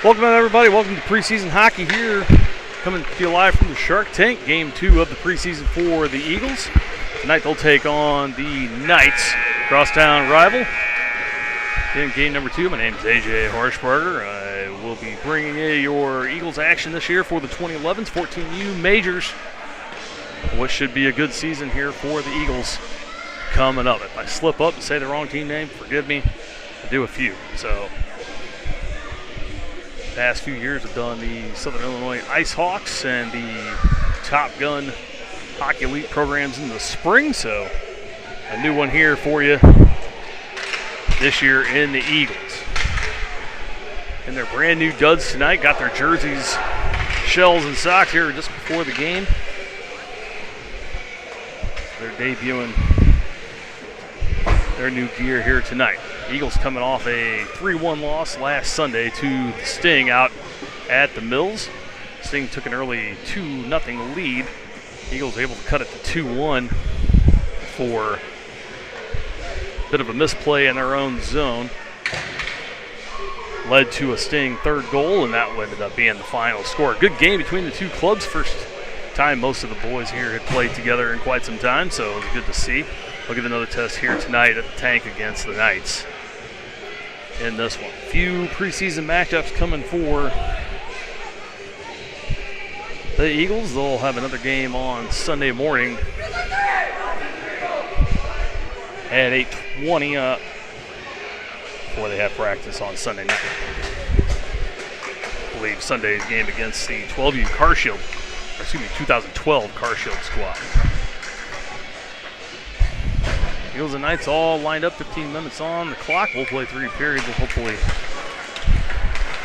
Welcome everybody, welcome to preseason hockey here, coming to you live from the Shark Tank, game 2 of the preseason for the Eagles. Tonight they'll take on the Knights, crosstown rival. In game number 2, my name is AJ Horschberger. I will be bringing you your Eagles action this year for the 2011s, 14U Majors. What should be a good season here for the Eagles coming up. If I slip up and say the wrong team name, forgive me. I do a few, so past few years I've done the Southern Illinois Ice Hawks and the Top Gun Hockey Elite programs in the spring, so a new one here for you this year in the Eagles. And their brand new duds tonight, got their jerseys, shells, and socks here just before the game. They're debuting their new gear here tonight. Eagles coming off a 3-1 loss last Sunday to the Sting out at the Mills. Sting took an early 2-0 lead. Eagles able to cut it to 2-1 for a bit of a misplay in their own zone. Led to a Sting third goal, and that ended up being the final score. Good game between the two clubs. First time most of the boys here had played together in quite some time, so it was good to see. Look at another test here tonight at the Tank against the Knights in this one. Few preseason matchups coming for the Eagles. They'll have another game on Sunday morning at 8:20 before they have practice on Sunday night. I believe Sunday's game against the 12U Car Shield, 2012 Car Shield squad. Eagles and Knights all lined up, 15 minutes on the clock. We'll play 3 periods. We'll hopefully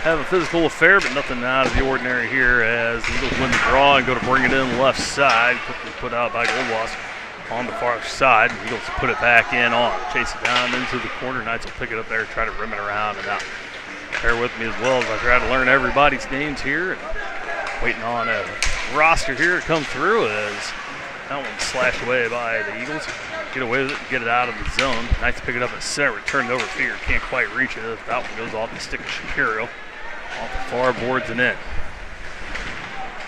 have a physical affair, but nothing out of the ordinary here as the Eagles win the draw and go to bring it in left side. Quickly put out by Goldwasser on the far side. The Eagles put it back in on. Chase it down into the corner. Knights will pick it up there, try to rim it around and out. Bear with me as well as I try to learn everybody's names here. And waiting on a roster here to come through as that one slashed away by the Eagles. Get away with it, get it out of the zone. Knights pick it up at center, return it over Fear. Can't quite reach it. That one goes off the stick of Shapiro. Off the far boards and in.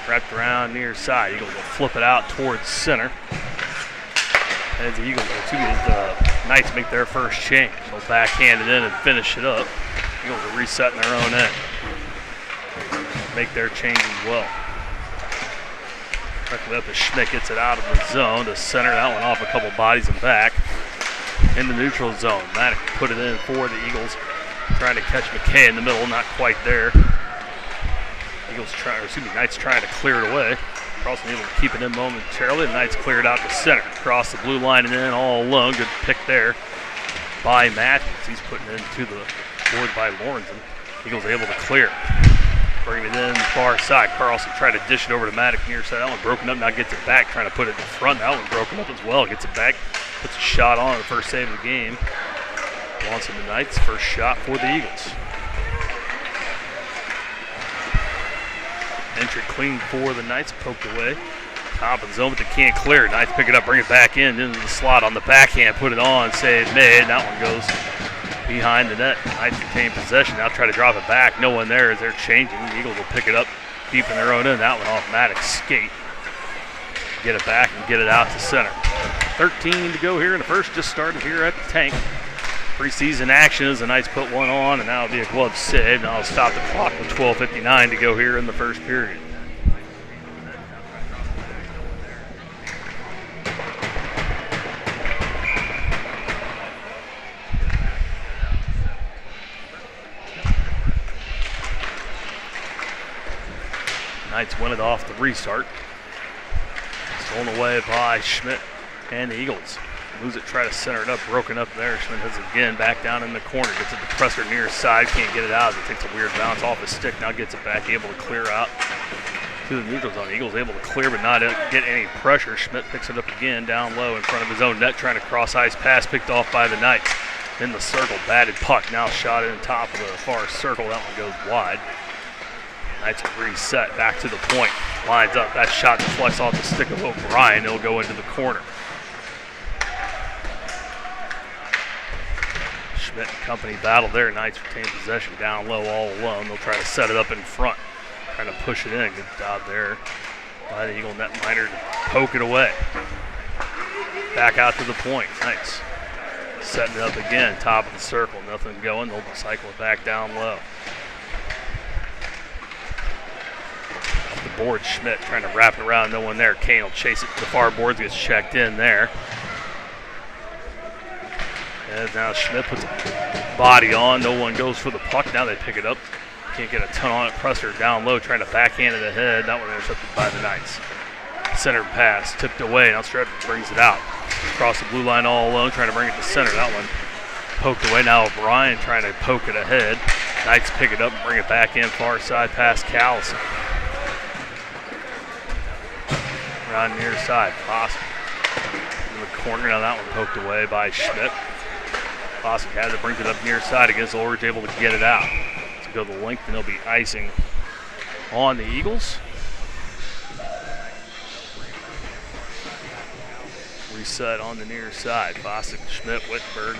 Wrapped around near side. Eagles will flip it out towards center. As the Knights make their first change. They'll backhand it in and finish it up. Eagles are resetting their own end. Make their change as well. Up as Schmidt gets it out of the zone to center. That one off a couple bodies and back in the neutral zone. Maddox put it in for the Eagles, trying to catch McKay in the middle, not quite there. Knights trying to clear it away. Carlson able to keep it in momentarily. The Knights clear it out to center, across the blue line and in all alone. Good pick there by Matthews. He's putting it into the board by Lorenzen. Eagles able to clear. Bring it in far side. Carlson tried to dish it over to Maddox near side. That one broken up, now gets it back, trying to put it in front. That one broken up as well. Gets it back, puts a shot on the first save of the game. Belongs to the Knights. First shot for the Eagles. Entry clean for the Knights, poked away. Top of the zone, but they can't clear it. Knights pick it up, bring it back in into the slot on the backhand, put it on, save made. That one goes behind the net. Knights retain possession. Now try to drop it back. No one there as they're changing. The Eagles will pick it up deep in their own end. That one off Maddox skate. Get it back and get it out to center. 13 to go here in the first. Just started here at the Tank. Preseason action as the Knights put one on, and now it'll be a glove save. Now I'll stop the clock with 12:59 to go here in the first period. Knights win it off the restart. Stolen away by Schmidt and the Eagles. Lose it, try to center it up, broken up there. Schmidt has it again, back down in the corner. Gets it to Presser near side, can't get it out. It takes a weird bounce off his stick, now gets it back, able to clear out to the neutral zone. Eagles able to clear but not get any pressure. Schmidt picks it up again, down low in front of his own net, trying to cross ice pass, picked off by the Knights. In the circle, batted puck, now shot in top of the far circle. That one goes wide. Knights reset, back to the point. Lines up, that shot deflects off the stick of O'Brien. It'll go into the corner. Schmidt and company battle there. Knights retain possession down low all alone. They'll try to set it up in front. Trying to push it in. Good job there by the Eagle netminder to poke it away. Back out to the point. Knights setting it up again. Top of the circle. Nothing going. They'll cycle it back down low. Off the board, Schmidt trying to wrap it around. No one there. Kane will chase it to the far boards. Gets checked in there. And now Schmidt puts a body on. No one goes for the puck. Now they pick it up. Can't get a ton on it. Presser down low, trying to backhand it ahead. That one intercepted by the Knights. Center pass, tipped away. Now Stratford brings it out. Across the blue line all alone, trying to bring it to center. That one poked away. Now O'Brien trying to poke it ahead. Knights pick it up and bring it back in. Far side pass, Callison. Around near side, Fossick. In the corner, now that one poked away by Schmidt. Fossick has it, brings it up near side against Ulrich, able to get it out. To go the length, and they'll be icing on the Eagles. Reset on the near side. Fossick, Schmidt, Whittenberg.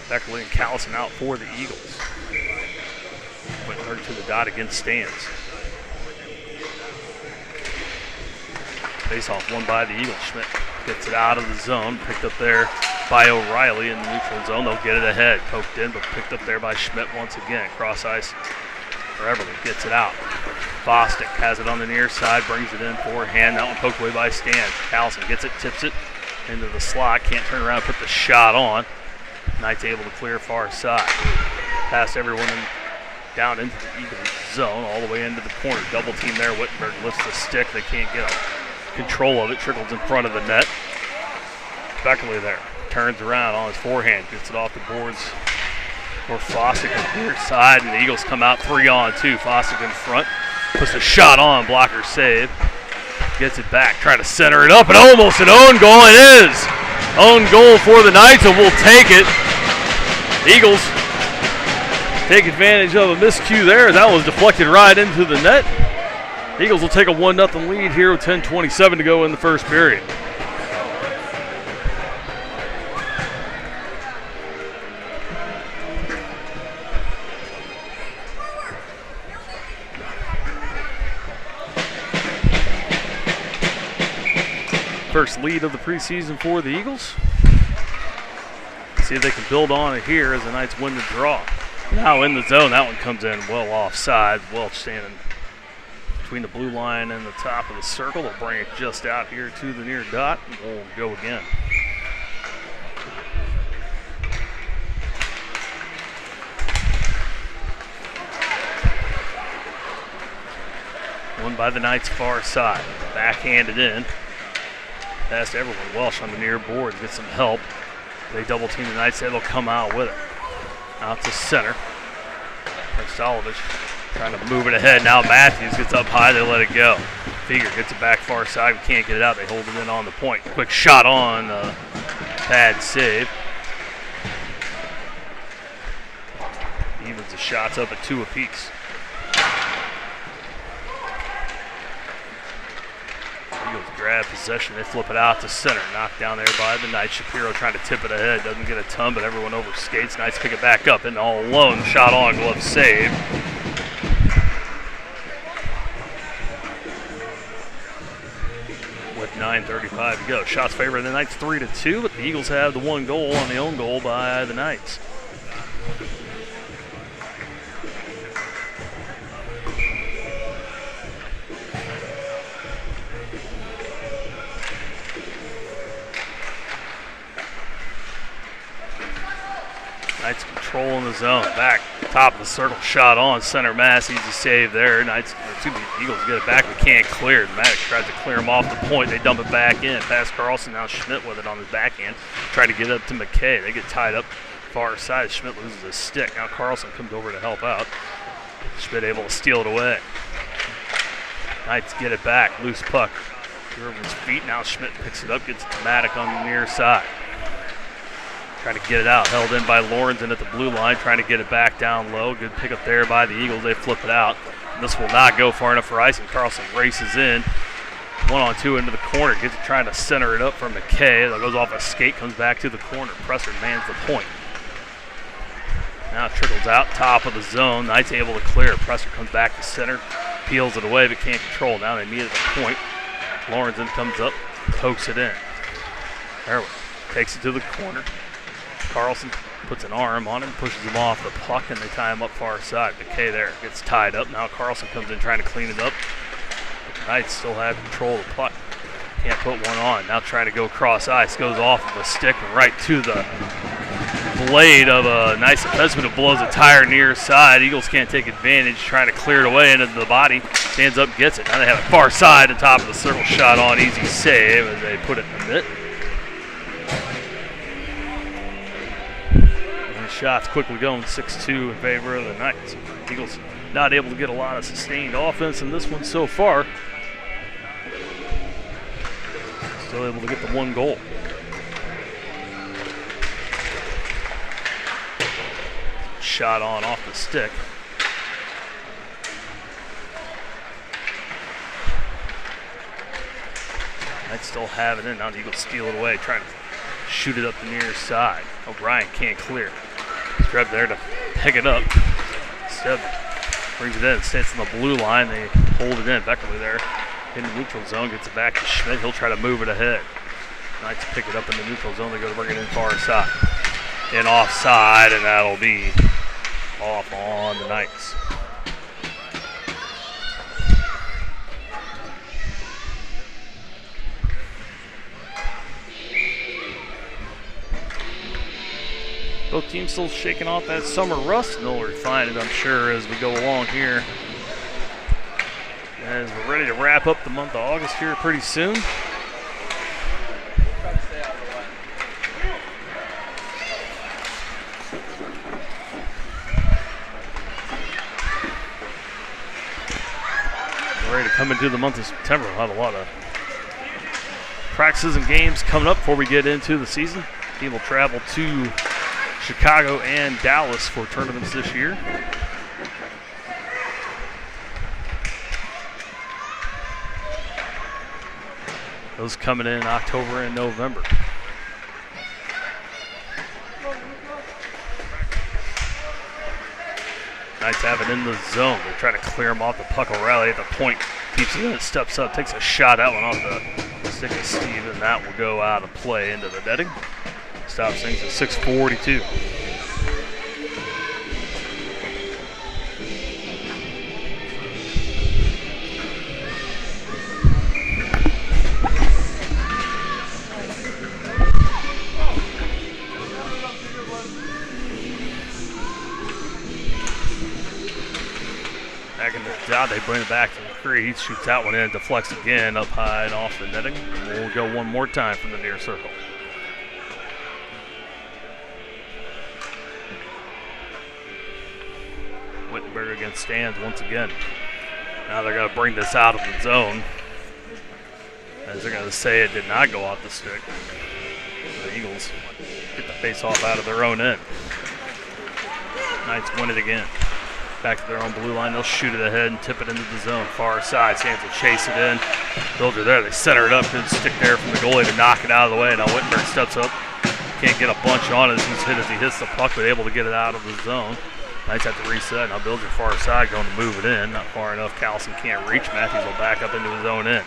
Beckerly and Callison out for the Eagles. Whittenberg to the dot against Stans. Face off won by the Eagles. Schmidt gets it out of the zone. Picked up there by O'Reilly in the neutral zone. They'll get it ahead. Poked in, but picked up there by Schmidt once again. Cross ice. Everly gets it out. Fostick has it on the near side, brings it in forehand. That one poked away by Stans. Callison gets it, tips it into the slot. Can't turn around and put the shot on. Knight's able to clear far side. Pass everyone down into the Eagles zone, all the way into the corner. Double team there. Whittenberg lifts the stick. They can't get control of it. Trickles in front of the net. Beckerly there. Turns around on his forehand. Gets it off the boards for Fostick on the near side, and the Eagles come out 3-on-2. Fostick in front. Puts a shot on. Blocker save. Gets it back. Trying to center it up, and almost an own goal. It is. Own goal for the Knights, and we'll take it. Eagles take advantage of a miscue there. That was deflected right into the net. Eagles will take a 1-0 lead here with 10:27 to go in the first period. First lead of the preseason for the Eagles. See if they can build on it here as the Knights win the draw. Now in the zone, that one comes in well offside. Welch standing between the blue line and the top of the circle. They'll bring it just out here to the near dot, and we'll go again. Won by the Knights far side. Backhanded in. Past everyone. Welsh on the near board gets some help. They double team the Knights. They'll come out with it. Out to center. Krstolovich trying to move it ahead. Now Matthews gets up high. They let it go. Figure gets it back far side. We can't get it out. They hold it in on the point. Quick shot on. Bad save. Evens the shots up at 2 apiece. Eagles grab possession. They flip it out to center. Knocked down there by the Knights. Shapiro trying to tip it ahead. Doesn't get a ton, but everyone over skates. Knights pick it back up and all alone. Shot on, glove save. With 9:35 to go. Shots favoring the Knights 3-2, but the Eagles have the 1 goal on the own goal by the Knights. Knights controlling the zone. Back, top of the circle, shot on. Center mass, easy save there. Eagles get it back, but can't clear it. Maddox tries to clear him off the point. They dump it back in. Pass Carlson, now Schmidt with it on his backhand. Trying to get it up to McKay. They get tied up far side. Schmidt loses his stick. Now Carlson comes over to help out. Schmidt able to steal it away. Knights get it back. Loose puck. Through everyone's feet. Now Schmidt picks it up, gets it to Maddox on the near side. Trying to get it out, held in by Lorenzen at the blue line, trying to get it back down low. Good pickup there by the Eagles. They flip it out. And this will not go far enough for icing. Carlson races in. 1-on-2 into the corner. Gets it, trying to center it up for McKay. That goes off a skate, comes back to the corner. Presser mans the point. Now it trickles out top of the zone. Knight's able to clear. Presser comes back to center, peels it away, but can't control. Now they meet at the point. Lorenzen comes up, pokes it in. Erwin takes it to the corner. Carlson puts an arm on him, pushes him off the puck, and they tie him up far side. McKay there gets tied up. Now Carlson comes in trying to clean it up. But the Knights still have control of the puck. Can't put one on. Now trying to go across ice. Goes off of a stick and right to the blade of a nice defenseman who blows a tire near side. Eagles can't take advantage, trying to clear it away into the body. Stands up, gets it. Now they have it far side, the top of the circle, shot on, easy save as they put it in the net. And the shots quickly going 6-2 in favor of the Knights. Eagles not able to get a lot of sustained offense in this one so far. Still able to get the one goal. Shot on off the stick. Knights still have it in. Now the Eagles steal it away, trying to shoot it up the near side. O'Brien can't clear. Streb there to pick it up. Streb brings it in, sits in the blue line. They hold it in. Beckerly there in the neutral zone, gets it back to Schmidt. He'll try to move it ahead. Knights pick it up in the neutral zone. They go to bring it in far side. In offside, and that'll be off on the Knights. Both teams still shaking off that summer rust, and they'll refine it, I'm sure, as we go along here. As we're ready to wrap up the month of August here pretty soon. Ready to come into the month of September. We'll have a lot of practices and games coming up before we get into the season. The team will travel to Chicago and Dallas for tournaments this year. Those coming in October and November. Knights have it in the zone. They try to clear him off the puck. O'Reilly at the point keeps it in, steps up, takes a shot. That one off the stick of Steve, and that will go out of play into the netting. Stops things at 6:42. Back in the dot, they bring it back to the crease, shoots that one in, deflects again, up high and off the netting. We'll go one more time from the near circle. Wittenberg against Stans once again. Now they're going to bring this out of the zone, as they're going to say it did not go off the stick. The Eagles get the face-off out of their own end. Knights win it again. Back to their own blue line, they'll shoot it ahead and tip it into the zone. Far side, Sands will chase it in. Builder there, they center it up, good stick there from the goalie to knock it out of the way. Now Wittenberg steps up, can't get a bunch on it as he hits the puck, but able to get it out of the zone. Knights have to reset. Now Builder far side, going to move it in. Not far enough, Callison can't reach. Matthews will back up into his own end.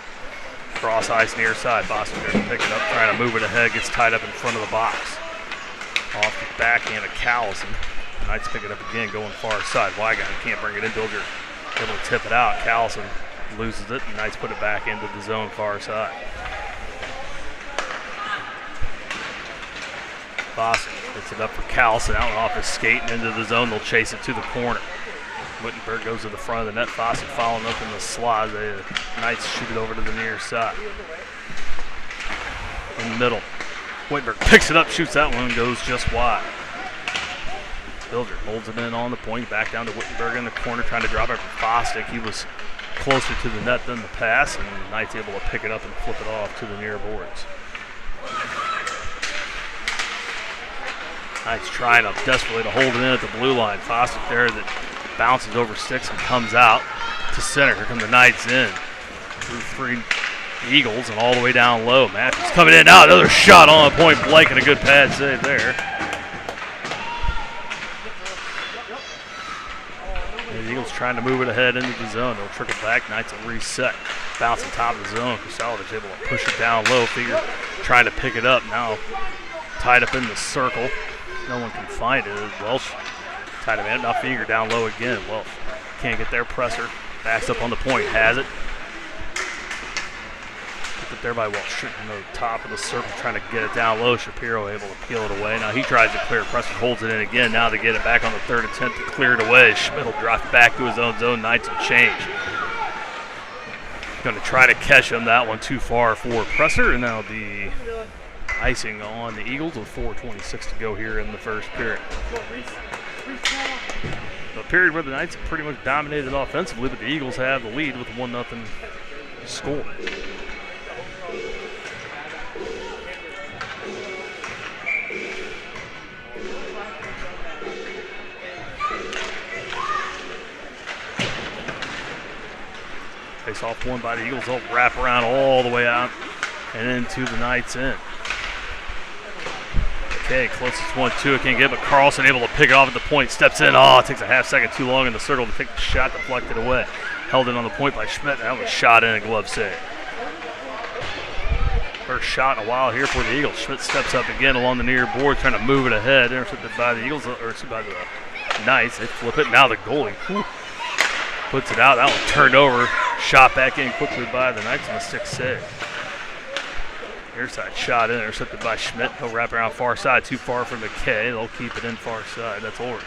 Cross ice near side, Boston there to pick it up, trying to move it ahead, gets tied up in front of the box. Off the backhand of Callison. Knights pick it up again, going far side. Wygon can't bring it in. Builder able to tip it out. Callison loses it, and Knights put it back into the zone far side. Boston gets it up for Callison, out and off his skate and into the zone. They'll chase it to the corner. Wittenberg goes to the front of the net. Fawcett following up in the slot. The Knights shoot it over to the near side. In the middle. Wittenberg picks it up, shoots that one, and goes just wide. Builder holds it in on the point, back down to Wittenberg in the corner, trying to drop it for Fosdick. He was closer to the net than the pass, and the Knights able to pick it up and flip it off to the near boards. Knights trying up desperately to hold it in at the blue line. Fosdick there that bounces over sticks and comes out to center. Here come the Knights in. Through three Eagles and all the way down low. Matthews coming in now, another shot on the point blank and a good pad save there. trying to move it ahead into the zone. They'll trickle back. Knights will reset. Bounce on top of the zone. Crisalovic able to push it down low. Figure trying to pick it up. Now tied up in the circle. No one can find it. Welsh tied him in. Now Figure down low again. Welsh can't get their presser. Backs up on the point. Has it. Put it there by Welsh. Shooting the top of the circle. Trying to get it down low. Shapiro able to peel it away. Now he tries to clear. Presser holds it in again. Now they get it back on the third attempt to clear it away. Schmidt will drop it back to his own zone. Knights will change. Going to try to catch him. That one too far for Presser. And that'll be icing on the Eagles with 4:26 to go here in the first period. A period where the Knights have pretty much dominated offensively, but the Eagles have the lead with a 1-0 score. Face off one by the Eagles. They'll wrap around all the way out and into the Knights' end. Okay, closest 1-2. Can't get it, but Carlson able to pick it off at the point. Steps in. Oh, it takes a half second too long in the circle to take the shot, deflected away. Held it on the point by Schmidt. That was shot in a glove save. First shot in a while here for the Eagles. Schmidt steps up again along the near board, trying to move it ahead. Intercepted by the Eagles, or by the Knights. They flip it. Now the goalie puts it out. That one turned over. Shot back in quickly by the Knights on a 6 save. Near side shot in, intercepted by Schmidt. He'll wrap around far side, too far for McKay. They'll keep it in far side. That's Ulrich.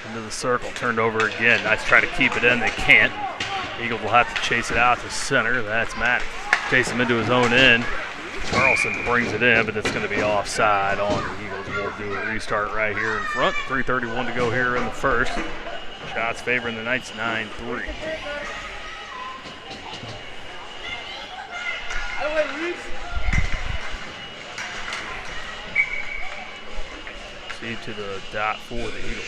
Into the circle, turned over again. Knights try to keep it in, they can't. Eagles will have to chase it out to center. That's Matt. Chase him into his own end. Carlson brings it in, but it's going to be offside on the Eagles. We'll do a restart right here in front. 3:31 to go here in the first. Shots favoring the Knights 9-3. See to the dot for the Eagles.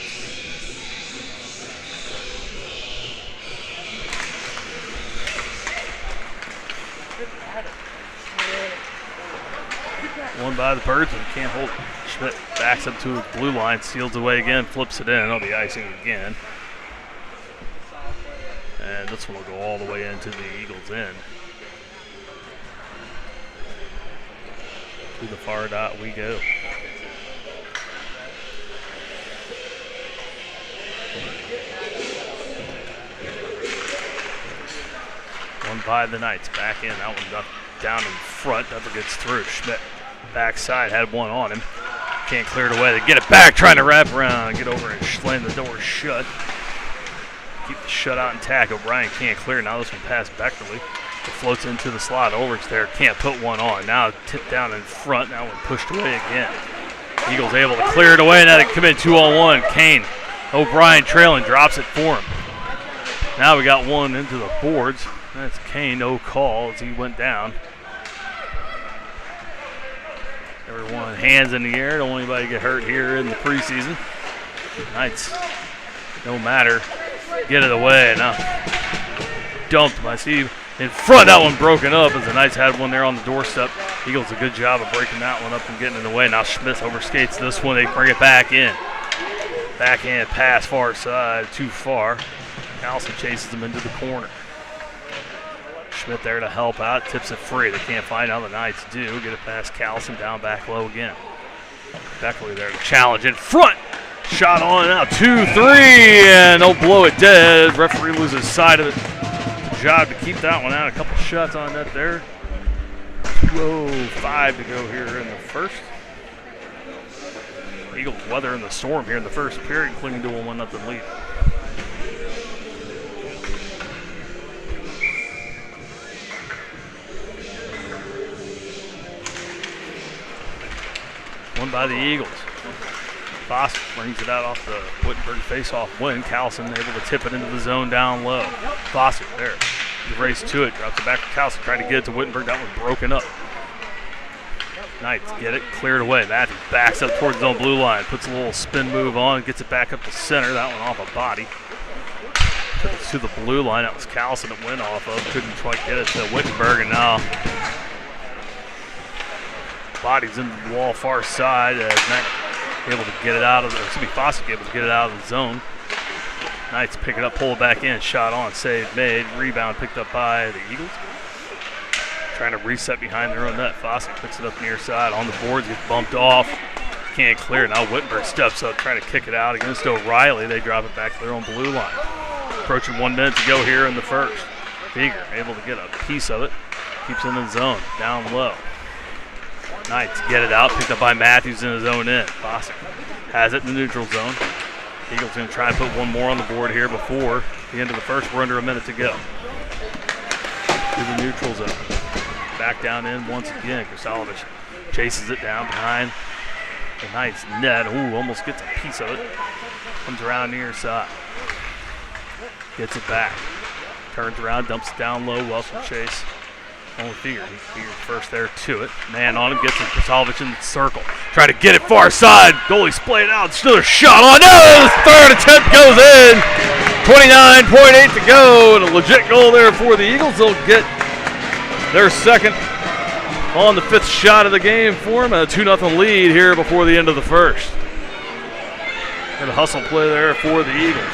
One by the Birds, but can't hold it. Schmidt backs up to the blue line, steals away again, flips it in. It'll be icing again. And this one will go all the way into the Eagles' end. To the far dot we go. One by the Knights, back in. That one down in front, never gets through. Schmidt backside, had one on him. Can't clear it away. They get it back, trying to wrap around, get over and slam the door shut. Keep the shutout intact. O'Brien can't clear. Now this one past Beckerly. It floats into the slot. Ulrich there can't put one on. Now tipped down in front. Now one pushed away again. Eagles able to clear it away. Now they come in 2-on-1. Kane, O'Brien trailing, drops it for him. Now we got one into the boards. That's Kane, no call as he went down. Everyone hands in the air. Don't want anybody to get hurt here in the preseason. Knights, no matter, get it away. Now dumped by Steve in front. That one broken up as the Knights had one there on the doorstep. Eagles a good job of breaking that one up and getting it away. Now Schmidt overskates this one. They bring it back in. Backhand pass far side, too far. Allison chases him into the corner. Schmidt there to help out, tips it free. They can't find how the Knights do. Get it past Callison, down back low again. Beckley there to challenge in front. Shot on now, 2-3, and they'll blow it dead. Referee loses sight of it. Good job to keep that one out. A couple shots on net there. 2:05 to go here in the first. Eagles weathering the storm here in the first period, clinging to a 1-0 lead. One by the Eagles. Foster brings it out off the Wittenberg face-off win. Callison able to tip it into the zone down low. Foster there. The race to it. Drops it back to Callison. Tried to get it to Wittenberg. That one broken up. Knights get it. Cleared away. Matthews backs up towards his own blue line. Puts a little spin move on. Gets it back up to center. That one off a body. Took it to the blue line. That was Callison that went off of. Couldn't quite get it to Wittenberg. And now body's in the wall far side as Matt able to get it out of the, Foster able to get it out of the zone. Knights pick it up, pull it back in, shot on, save made, rebound picked up by the Eagles. Trying to reset behind their own net. Fossick picks it up near side on the boards, gets bumped off. Can't clear. Now Wittenberg steps up, trying to kick it out against O'Reilly. They drop it back to their own blue line. Approaching 1 minute to go here in the first. Feger able to get a piece of it. Keeps it in the zone, down low. Knights get it out, picked up by Matthews in his own end. Fossick has it in the neutral zone. Eagles going to try and put one more on the board here before the end of the first. We're under a minute to go. To the neutral zone. Back down in once again. Krasalovic chases it down behind the Knights net. Ooh, almost gets a piece of it. Comes around near side. Gets it back. Turns around, dumps it down low. Wilson chase. Only Feger. Feger's first there to it. Man on him, gets it. Krasalovic in the circle. Try to get it far side. Goalie splayed out. Another shot on. No! The third attempt goes in. 29.8 to go. And a legit goal there for the Eagles. They'll get their second on the 5th shot of the game for them. A 2-0 lead here before the end of the first. And a hustle play there for the Eagles.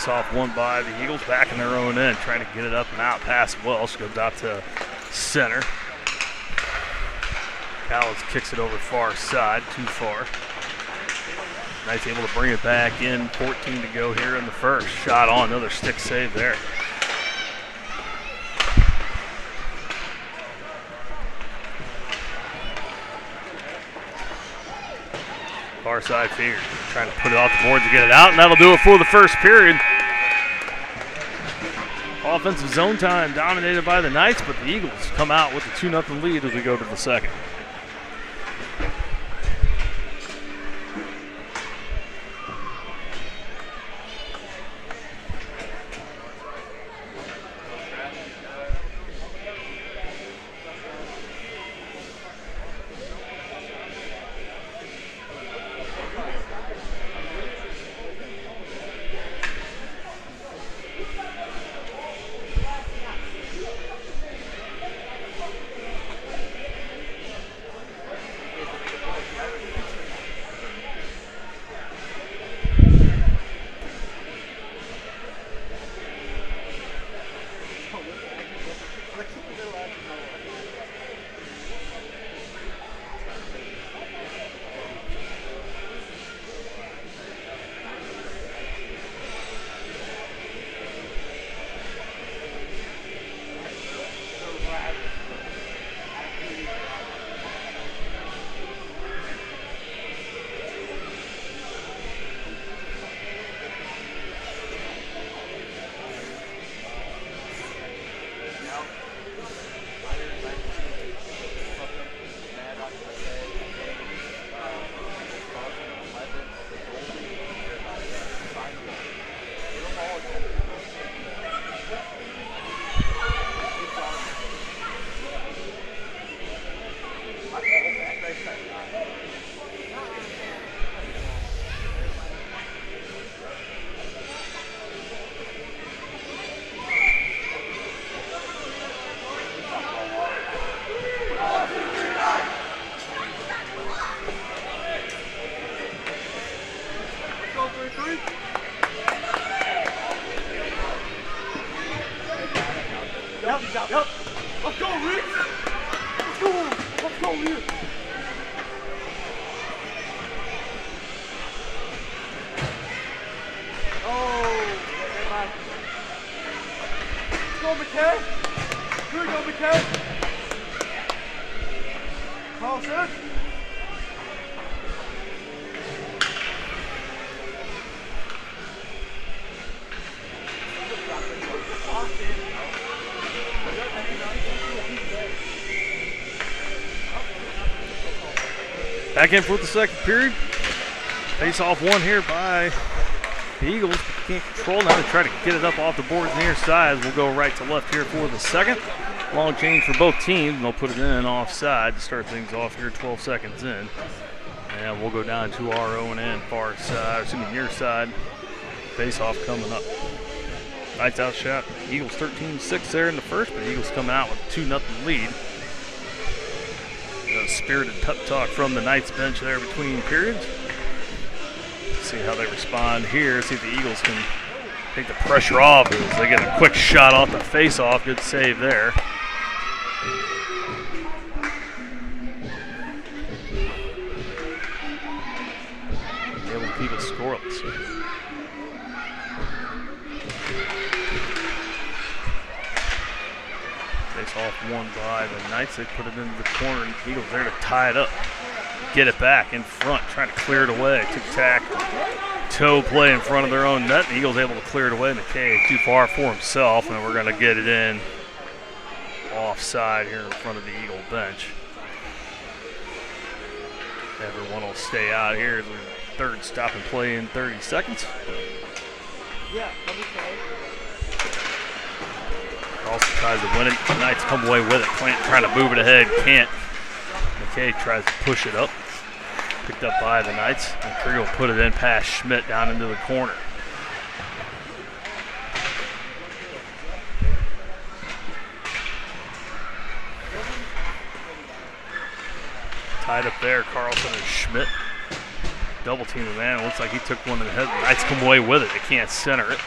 Off one by the Eagles, back in their own end, trying to get it up and out. Pass Welsh goes out to center. Cowles kicks it over far side, too far. Knights able to bring it back in. 14 to go here in the first. Shot on, another stick save there. Far side Feger trying to put it off the board to get it out, and that'll do it for the first period. Offensive zone time dominated by the Knights, but the Eagles come out with a 2-0 lead as we go to the second. Yep. Let's go, Rick. Let's go. Let's go, Rick. Oh, never mind. Let's go, McKay. Here we go, McKay. Call set. Back in for the second period. Face off one here by the Eagles. Can't control now. They try to get it up off the boards near sides. We'll go right to left here for the second. Long change for both teams, and they'll put it in offside to start things off here 12 seconds in. And we'll go down to our own end, far side, near side. Face-off coming up. Knights outshot Eagles 13-6 there in the first, but Eagles coming out with a 2-0 lead. A spirited pep talk from the Knights bench there between periods. See how they respond here. See if the Eagles can take the pressure off as they get a quick shot off the face-off. Good save there. Able to keep it scoreless. Face-off won by the Knights. They put it into the corner, and the Eagles there to tie it up. Get it back in front, trying to clear it away. Tic-tac, toe play in front of their own net. The Eagles able to clear it away. McKay too far for himself, and we're going to get it in offside here in front of the Eagle bench. Everyone will stay out here as our third stop and play in 30 seconds. Also tries to win it. The Knights come away with it. Plant trying to move it ahead. Can't. McKay tries to push it up. Picked up by the Knights. And Curry will put it in past Schmidt down into the corner. Tied up there, Carlson and Schmidt. Double team the man. It looks like he took one in the head. The Knights come away with it. They can't center it.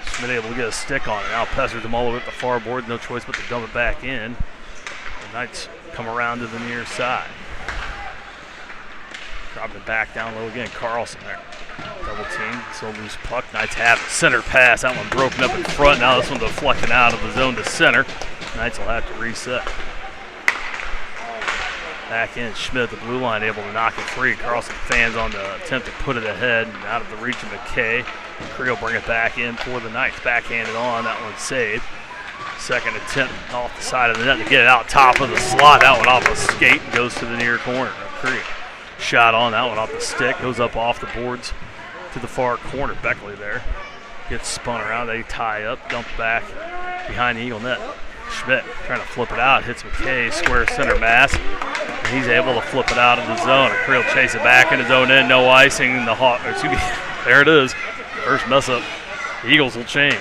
Schmidt able to get a stick on it. Now pesters them all the way up the far board. No choice but to dump it back in. The Knights come around to the near side. Dropping it back down low again. Carlson there. Double team. So loose puck. Knights have it. Center pass. That one broken up in front. Now this one's deflecting out of the zone to center. Knights will have to reset. Back in, Schmidt, the blue line, able to knock it free. Carlson fans on the attempt to put it ahead and out of the reach of McKay. Creel bring it back in for the Knights. Backhanded on, that one saved. Second attempt off the side of the net to get it out top of the slot. That one off a skate and goes to the near corner. Creel shot on that one off the stick, goes up off the boards to the far corner. Beckley there gets spun around. They tie up, dump back behind the Eagle net. Schmidt trying to flip it out, hits McKay, square center mass. And he's able to flip it out of the zone. Creel chase it back in his own end, no icing. There it is. First mess up. The Eagles will change.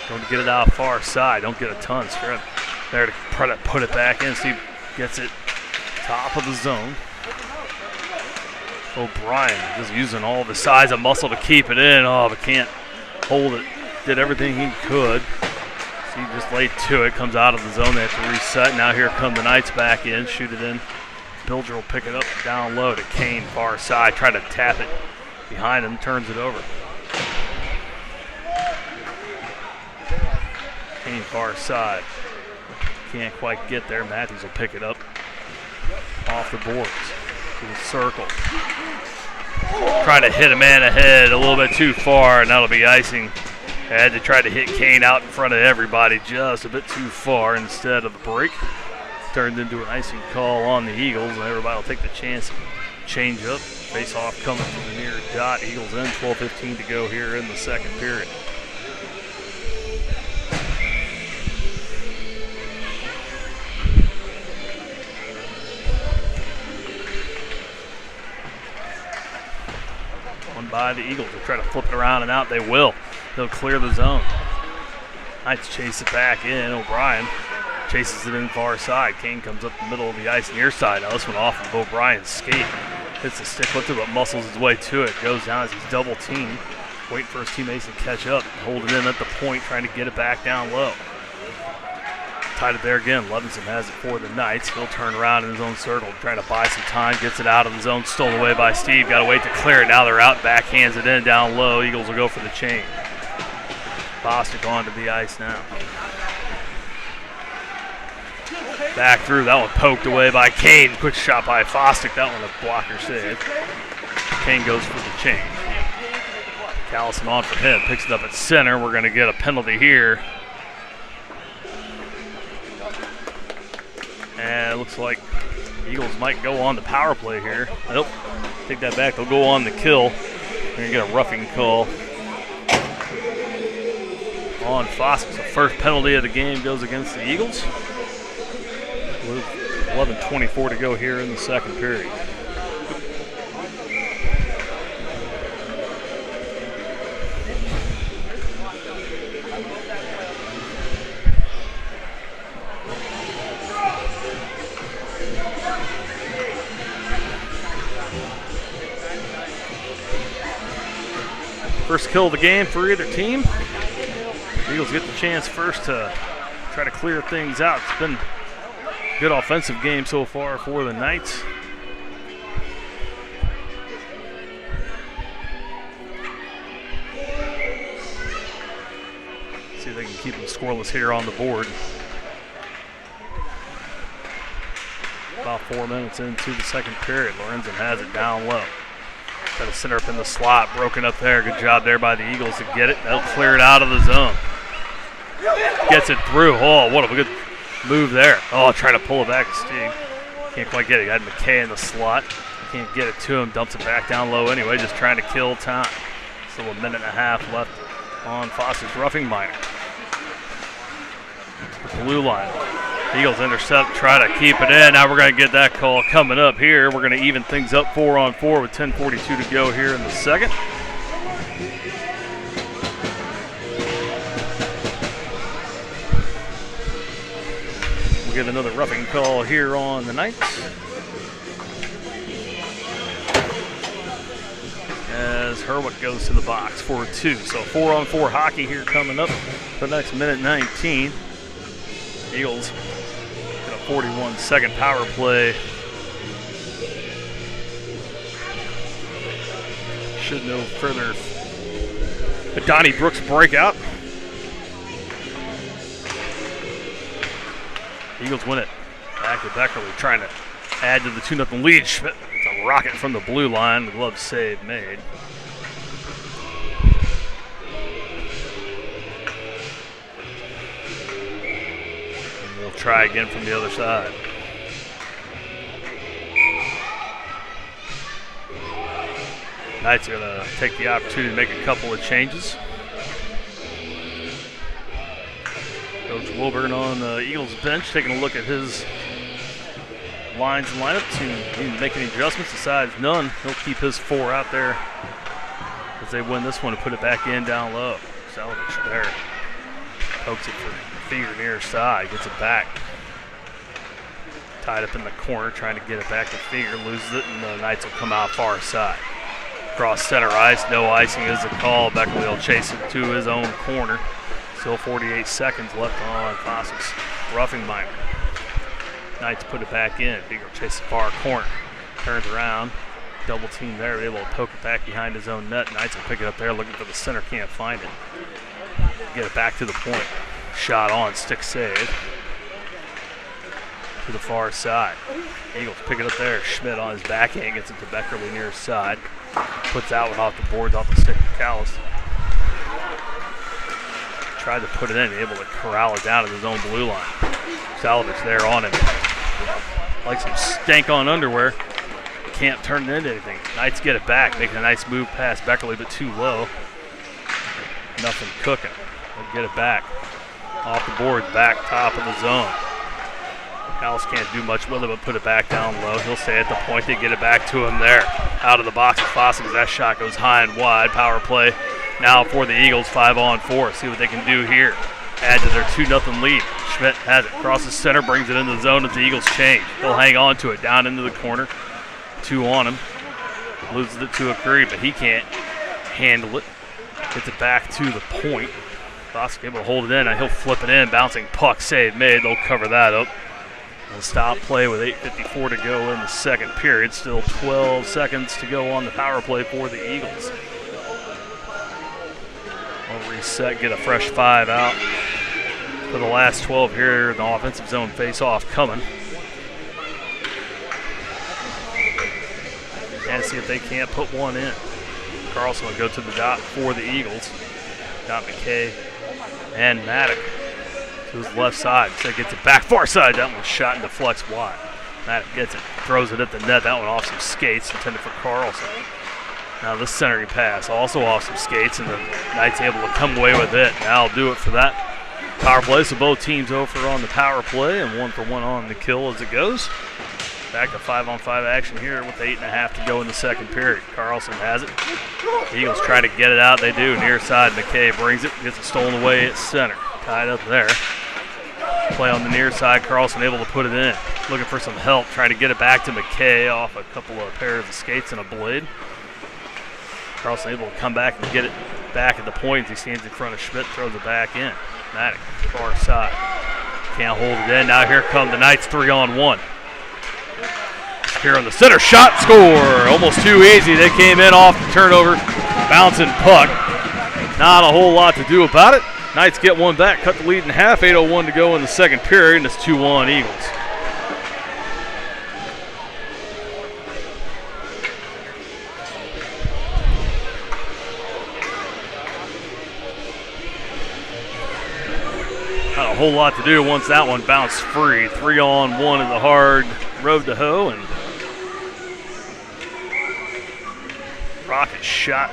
Going to get it out far side. Don't get a ton. Script there to put it back in. Steve gets it top of the zone. O'Brien just using all the size and muscle to keep it in. Oh, but can't hold it. Did everything he could. So he just laid to it. Comes out of the zone. They have to reset. Now here come the Knights back in. Shoot it in. Bilger will pick it up down low to Kane, far side. Try to tap it behind him. Turns it over. Kane, far side. Can't quite get there. Matthews will pick it up off the boards to the circle. Trying to hit a man ahead a little bit too far, and that'll be icing. Had to try to hit Kane out in front of everybody just a bit too far instead of the break. Turned into an icing call on the Eagles, and everybody will take the chance to change up. Face off coming from the near dot. Eagles in, 12:15 to go here in the second period. One by the Eagles. They try to flip it around and out. They will. They'll clear the zone. Knights chase it back in. O'Brien chases it in far side. Kane comes up the middle of the ice near side. Now this one off of O'Brien's skate. Hits the stick with it, but muscles his way to it. Goes down as he's double teamed. Waiting for his teammates to catch up. Hold it in at the point, trying to get it back down low. Tied it there again. Levinson has it for the Knights. He'll turn around in his own circle, trying to buy some time. Gets it out of the zone. Stolen away by Steve. Got to wait to clear it. Now they're out. Backhands it in down low. Eagles will go for the change. Bostic onto the ice now. Back through. That one poked away by Kane. Quick shot by Fostick. That one a blocker save. Kane goes for the change. Callison on for him. Picks it up at center. We're going to get a penalty here. And it looks like Eagles might go on the power play here. Nope. Take that back. They'll go on the kill. We're going to get a roughing call on Fostick. So first penalty of the game goes against the Eagles. 11:24 to go here in the second period. First kill of the game for either team. The Eagles get the chance first to try to clear things out. It's been a good offensive game so far for the Knights. See if they can keep them scoreless here on the board. About 4 minutes into the second period. Lorenzen has it down low. Got a center up in the slot, broken up there. Good job there by the Eagles to get it. They'll clear it out of the zone. Gets it through. Oh, what a good move there. Oh, trying to pull it back to Stig. Can't quite get it. Got McKay in the slot. Can't get it to him. Dumps it back down low anyway, just trying to kill time. Still a minute and a half left on Foster's roughing minor. The blue line. Eagles intercept, try to keep it in. Now we're going to get that call coming up here. We're going to even things up 4-on-4 with 10:42 to go here in the second. We'll get another roughing call here on the Knights. As Herwick goes to the box for 2. So 4-on-4 hockey here coming up for the next minute 19. Eagles get a 41-second power play. Should no further. A Donnie Brooks breakout. Eagles win it. Back to Beckerly trying to add to the 2-0 lead. Schmidt, it's a rocket from the blue line. The glove save made. Try again from the other side. Knights are going to take the opportunity to make a couple of changes. Coach Wilburn on the Eagles bench taking a look at his lines and lineup. To even make any adjustments, decides none. He'll keep his 4 out there as they win this one and put it back in down low. Salovich there. Pokes it for finger near side, gets it back. Tied up in the corner, trying to get it back to Finger, loses it, and the Knights will come out far side. Cross center ice, no icing is the call. Beckley will chase it to his own corner. Still 48 seconds left on Foster's roughing minor. Knights put it back in. Finger chases the far corner, turns around, double team there, able to poke it back behind his own net. Knights will pick it up there, looking for the center, can't find it. Get it back to the point. Shot on, stick save. To the far side. Eagles pick it up there. Schmidt on his backhand gets it to Beckerly near his side. Puts that one off the boards, off the stick of Callis. Tried to put it in, able to corral it down to his own blue line. Salovich there on him. Like some stank on underwear. Can't turn it into anything. Knights get it back, making a nice move past Beckerly, but too low. Nothing cooking. They'll get it back. Off the board, back top of the zone. Callis can't do much with it, but put it back down low. He'll stay at the point. They get it back to him there. Out of the box of Foster because that shot goes high and wide. Power play now for the Eagles, 5-on-4. See what they can do here. Add to their 2-0 lead. Schmidt has it, crosses center, brings it into the zone as the Eagles change. He'll hang on to it, down into the corner. 2 on him. Loses it to Curry, but he can't handle it. Gets it back to the point. Foster able to hold it in, and he'll flip it in. Bouncing puck, save made. They'll cover that up. They'll stop play with 8:54 to go in the second period. Still 12 seconds to go on the power play for the Eagles. We'll reset, get a fresh 5 out for the last 12 here. The offensive zone face-off coming. And see if they can't put one in. Carlson will go to the dot for the Eagles. Got McKay and Maddock to his left side. So gets it back far side. That one shot and deflects wide. Maddock gets it, throws it at the net. That one off some skates intended for Carlson. Now this centering pass also off some skates, and the Knights able to come away with it. Now I'll do it for that Power play, so both teams over on the power play and 1 for 1 on the kill as it goes. Back to 5-on-5 action here with 8.5 to go in the second period. Carlson has it. The Eagles try to get it out. They do. Near side, McKay brings it. Gets it stolen away at center. Tied up there. Play on the near side. Carlson able to put it in. Looking for some help. Trying to get it back to McKay off a couple of pairs of skates and a blade. Carlson able to come back and get it back at the point. He stands in front of Schmidt. Throws it back in. Maddox, far side. Can't hold it in. Now here come the Knights 3-on-1. Here on the center, shot, score. Almost too easy. They came in off the turnover. Bouncing puck. Not a whole lot to do about it. Knights get one back, cut the lead in half. 8:01 to go in the second period, and it's 2-1 Eagles. Not a whole lot to do once that one bounced free. 3-on-1 in the hard road to hoe, and rocket shot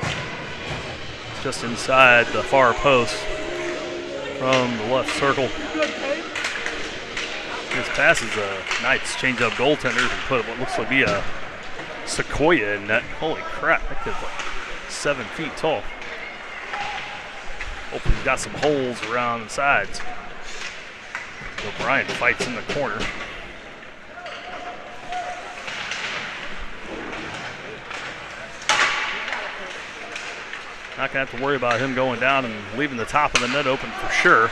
just inside the far post from the left circle. This passes a Knights change-up goaltenders and put what looks like be a Sequoia in net. Holy crap, that kid's like 7 feet tall. Hopefully he's got some holes around the sides. O'Brien fights in the corner. Not going to have to worry about him going down and leaving the top of the net open for sure.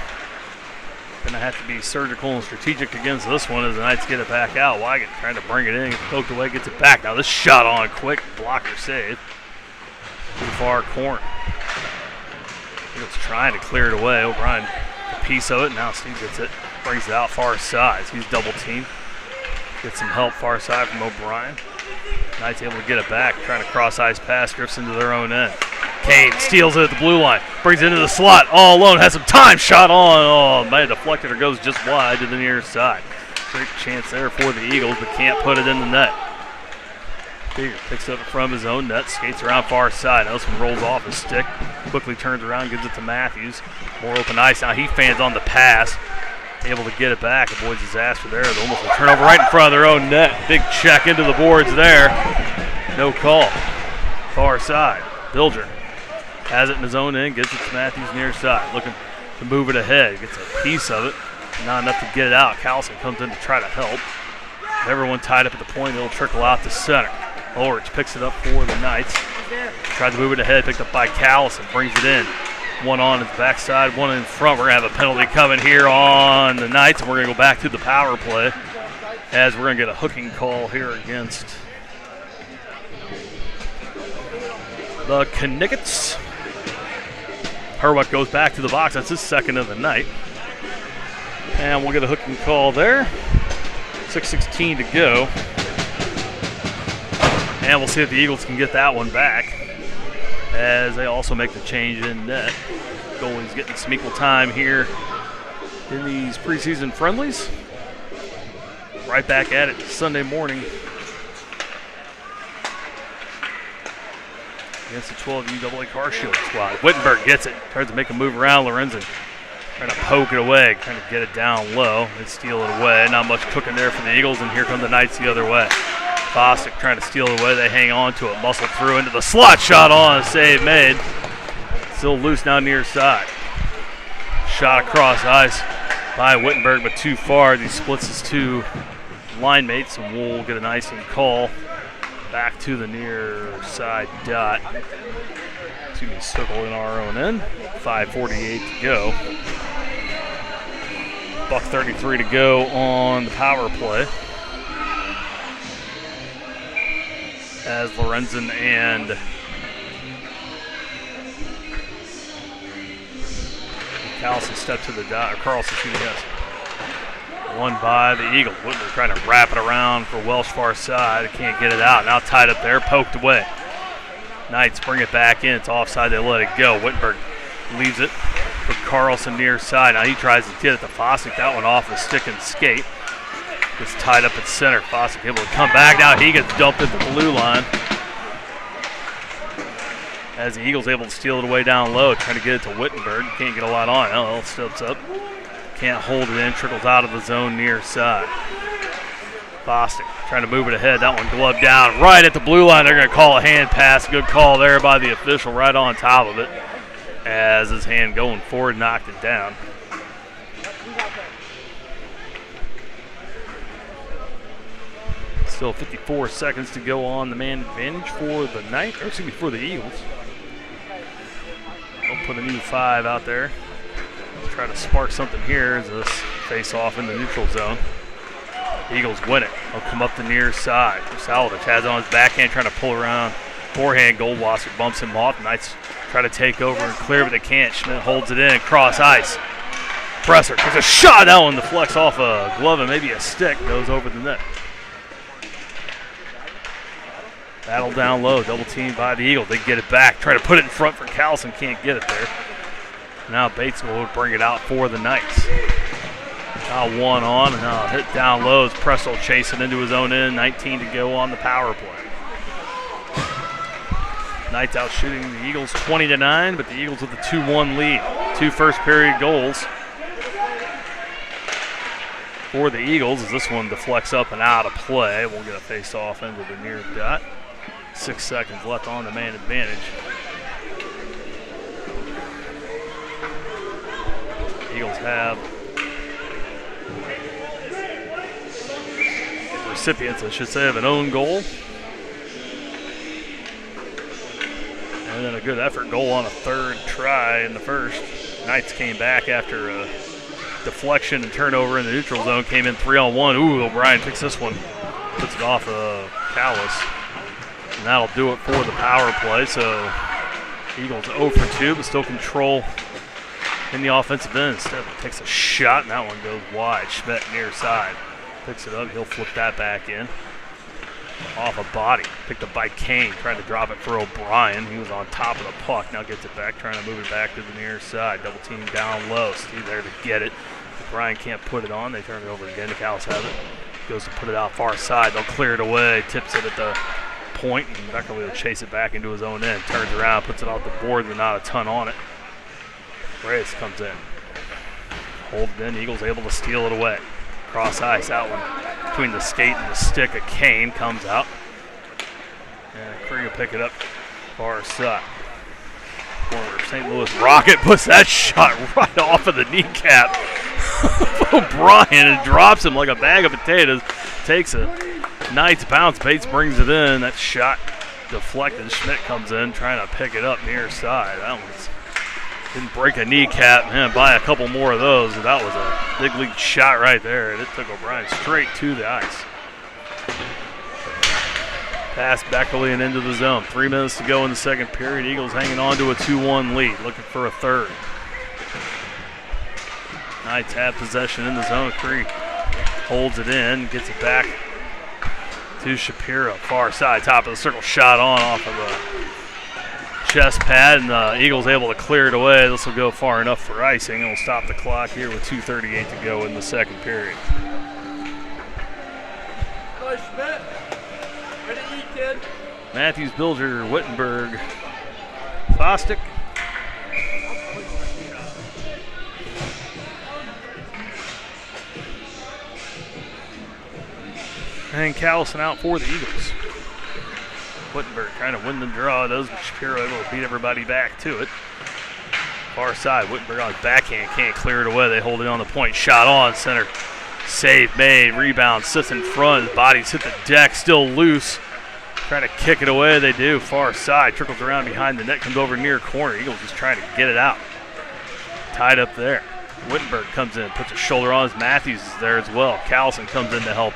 Going to have to be surgical and strategic against this one as the Knights get it back out. Wygant trying to bring it in, gets poked away, gets it back. Now this shot on quick, blocker save. Too far corner. Eagles trying to clear it away. O'Brien a piece of it. Now Steve gets it, brings it out far side. He's double teamed. Gets some help far side from O'Brien. Knights able to get it back, trying to cross ice pass, drifts into their own end. Kane steals it at the blue line, brings it into the slot all alone, has some time, shot on. Oh, man, deflected or goes just wide to the near side. Great chance there for the Eagles, but can't put it in the net. Beager picks it up from his own net, skates around far side. Nelson rolls off his stick, quickly turns around, gives it to Matthews. More open ice now. He fans on the pass, able to get it back. Avoids disaster there. They're almost a turnover right in front of their own net. Big check into the boards there. No call. Far side. Bilger has it in his own end, gets it to Matthews near side. Looking to move it ahead. Gets a piece of it. Not enough to get it out. Callison comes in to try to help. Everyone tied up at the point. It'll trickle out to center. Ulrich picks it up for the Knights. Tried to move it ahead. Picked up by Callison. Brings it in. One on his backside, one in front. We're going to have a penalty coming here on the Knights, and we're going to go back to the power play as we're going to get a hooking call here against the Knickets. Herwick goes back to the box. That's his second of the night. And we'll get a hooking call there. 6:16 to go. And we'll see if the Eagles can get that one back as they also make the change in net. Goalie's getting some equal time here in these preseason friendlies. Right back at it Sunday morning against the 12U AA Car Shield squad. Wittenberg gets it, tries to make a move around. Lorenzen trying to poke it away, trying to get it down low. They steal it away. Not much cooking there for the Eagles, and here come the Knights the other way. Bostic trying to steal it away. They hang on to it, muscle through into the slot, shot on, save made. Still loose now near side. Shot across ice by Wittenberg, but too far. He splits his two line mates, and we'll get an icing call back to the near side dot. Excuse me, circle in our own end. 5:48 to go. $1:33 to go on the power play. As Lorenzen and Carlson step to the dot, or Carlson, yes. One by the Eagles. Whitmer trying to wrap it around for Welsh far side. Can't get it out. Now tied up there, poked away. Knights bring it back in. It's offside. They let it go. Wittenberg leaves it for Carlson near side. Now he tries to get it to Fossick. That one off the stick and skate. Gets tied up at center. Fossick able to come back. Now he gets dumped at the blue line. As the Eagles able to steal it away down low, trying to get it to Wittenberg. Can't get a lot on. LL steps up. Can't hold it in, trickles out of the zone near side. Bostic trying to move it ahead. That one gloved down right at the blue line. They're going to call a hand pass. Good call there by the official right on top of it. As his hand going forward knocked it down. Still 54 seconds to go on the man advantage for the Knights, or excuse me, for the Eagles. They'll put a new 5 out there. Try to spark something here as this face off in the neutral zone. Eagles win it. They'll come up the near side. Saladich has it on his backhand, trying to pull around. Forehand, Goldwasser bumps him off. Knights try to take over and clear, but they can't. Schmidt holds it in, cross ice. Presser takes a shot. That one deflects off a glove and maybe a stick. Goes over the net. Battle down low, double teamed by the Eagles. They get it back, try to put it in front for Callison, can't get it there. Now Bates will bring it out for the Knights. Now 1 on, and now hit down low as Presto chasing into his own end. 19 to go on the power play. Knights out shooting the Eagles 20-9, but the Eagles with a 2-1 lead. 2 first period goals for the Eagles as this one deflects up and out of play. We'll get a face off into the near dot. 6 seconds left on the man advantage. Eagles have recipients, I should say, of an own goal. And then a good effort goal on a third try in the first. Knights came back after a deflection and turnover in the neutral zone. Came in 3-on-1. Ooh, O'Brien picks this one. Puts it off of Callis. And that'll do it for the power play. So Eagles 0 for 2, but still control in the offensive end. Instead, takes a shot, and that one goes wide. Schmidt near side. Picks it up. He'll flip that back in. Off a body. Picked up by Kane. Trying to drop it for O'Brien. He was on top of the puck. Now gets it back. Trying to move it back to the near side. Double team down low. Steve there to get it. O'Brien can't put it on. They turn it over again. The Cows have it. Goes to put it out far side. They'll clear it away. Tips it at the point, and Beckerly will chase it back into his own end. Turns around, puts it off the board, but not a ton on it. Reyes comes in. Hold it in. Eagles able to steal it away. Cross ice. Out one between the skate and the stick of Kane comes out. And Cree will pick it up far side. Former St. Louis Rocket puts that shot right off of the kneecap. O'Brien and drops him like a bag of potatoes. Takes a Knights bounce. Bates brings it in. That shot deflected. Schmidt comes in trying to pick it up near side. That one's didn't break a kneecap. Man, buy a couple more of those. That was a big league shot right there. It took O'Brien straight to the ice. Pass Beckerly and into the zone. 3 minutes to go in the second period. Eagles hanging on to a 2-1 lead. Looking for a third. Knights have possession in the zone. Creek holds it in, gets it back to Shapiro. Far side, top of the circle, shot on off of the chest pad, and the Eagles able to clear it away. This will go far enough for icing, and we'll stop the clock here with 2:38 to go in the second period. Schmidt. Ready to eat, kid. Matthews, Bilger, Wittenberg, Bostic. And Callison out for the Eagles. Wittenberg trying to win the draw. Those but Shapiro able to beat everybody back to it. Far side, Wittenberg on his backhand, can't clear it away. They hold it on the point. Shot on center. Save made. Rebound sits in front. His body's hit the deck, still loose. Trying to kick it away. They do. Far side, trickles around behind the net, comes over near corner. Eagles just trying to get it out. Tied up there. Wittenberg comes in, puts a shoulder on his. Matthews is there as well. Callison comes in to help.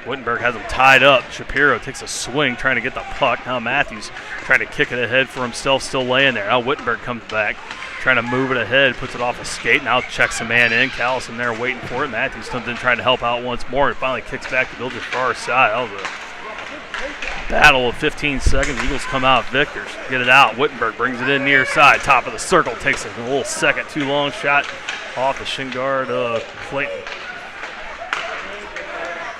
Wittenberg has him tied up. Shapiro takes a swing trying to get the puck. Now Matthews trying to kick it ahead for himself, still laying there. Now Wittenberg comes back, trying to move it ahead, puts it off a skate. Now checks the man in. Callison there waiting for it. Matthews comes in trying to help out once more and finally kicks back to Bilger's far side. That was a battle of 15 seconds. Eagles come out victors. Get it out. Wittenberg brings it in near side. Top of the circle. Takes a little second too long shot off the shin guard of Clayton.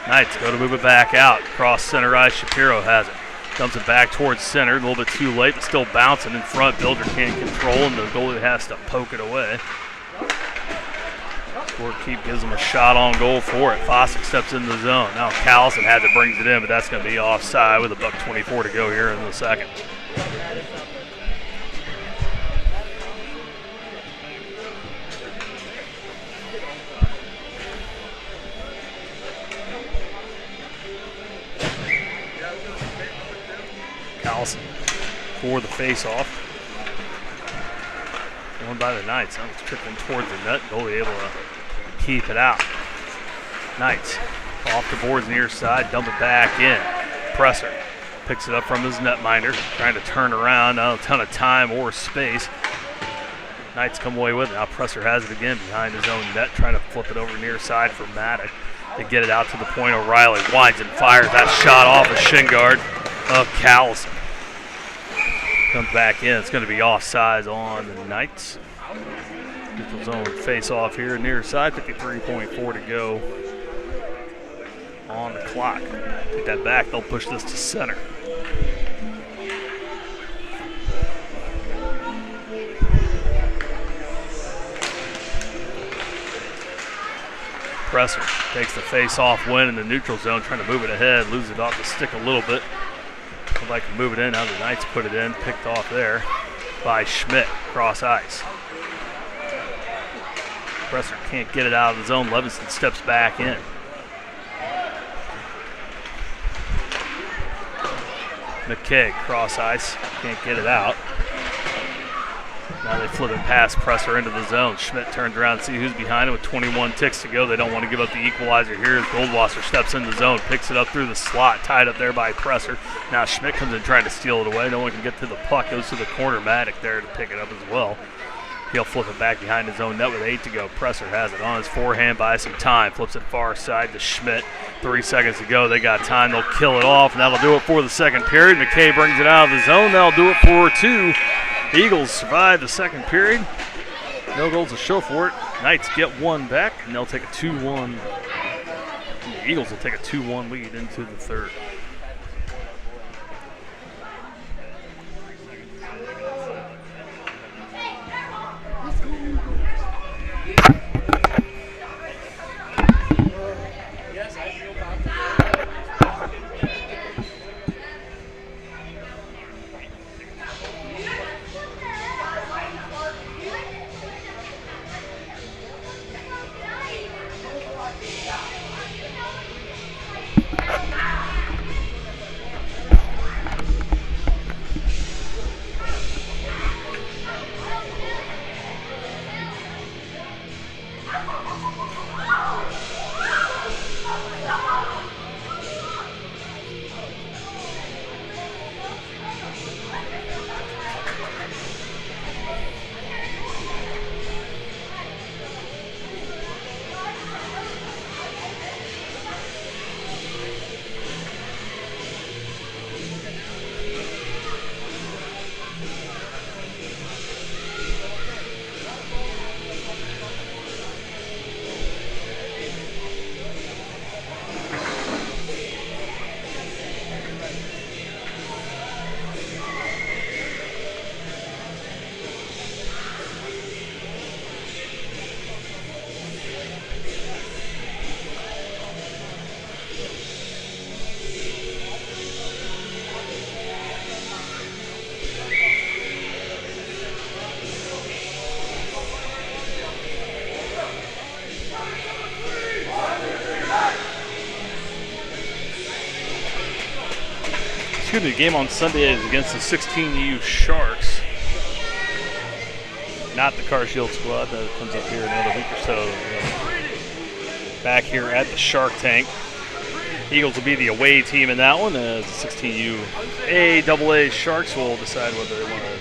Knights go to move it back out. Cross center ice. Shapiro has it. Dumps it back towards center. A little bit too late, but still bouncing in front. Bilger can't control, and the goalie has to poke it away. Scorekeep gives them a shot on goal for it. Fossick steps in the zone. Now Callison has it, brings it in, but that's going to be offside with $1:24 to go here in the second. Callison for the face-off. Won by the Knights. That was tripping towards the net. Goalie able to keep it out. Knights off the boards near side, dump it back in. Presser picks it up from his netminder, trying to turn around. Not a ton of time or space. Knights come away with it. Now Presser has it again behind his own net, trying to flip it over near side for Maddox. They get it out to the point. O'Reilly winds and fires that shot off the shin guard of Callison. Comes back in. It's going to be offsides on the Knights. Neutral zone face off here near side. 53.4 to go on the clock. Take that back. They'll push this to center. Presser takes the face off win in the neutral zone, trying to move it ahead. Loses it off the stick a little bit. Would like to move it in. Now the Knights put it in. Picked off there by Schmidt. Cross ice. Presser can't get it out of the zone. Levinson steps back in. McKay, cross ice. Can't get it out. Now they flip it past Presser into the zone. Schmidt turns around to see who's behind him with 21 ticks to go. They don't want to give up the equalizer here as Goldwasser steps in the zone, picks it up through the slot, tied up there by Presser. Now Schmidt comes in trying to steal it away. No one can get to the puck. Goes to the corner. Maddox there to pick it up as well. He'll flip it back behind his own net with 8 to go. Presser has it on his forehand, buys some time. Flips it far side to Schmidt. 3 seconds to go. They got time. They'll kill it off, and that'll do it for the second period. McKay brings it out of the zone. That'll do it for 2. Eagles survive the second period. No goals to show for it. Knights get 1 back, and they'll take a 2-1. The Eagles will take a 2-1 lead into the third. The game on Sunday is against the 16U Sharks. Not the Car Shield squad that comes up here in another week or so. Back here at the Shark Tank. Eagles will be the away team in that one as the 16U AA Sharks will decide whether they want to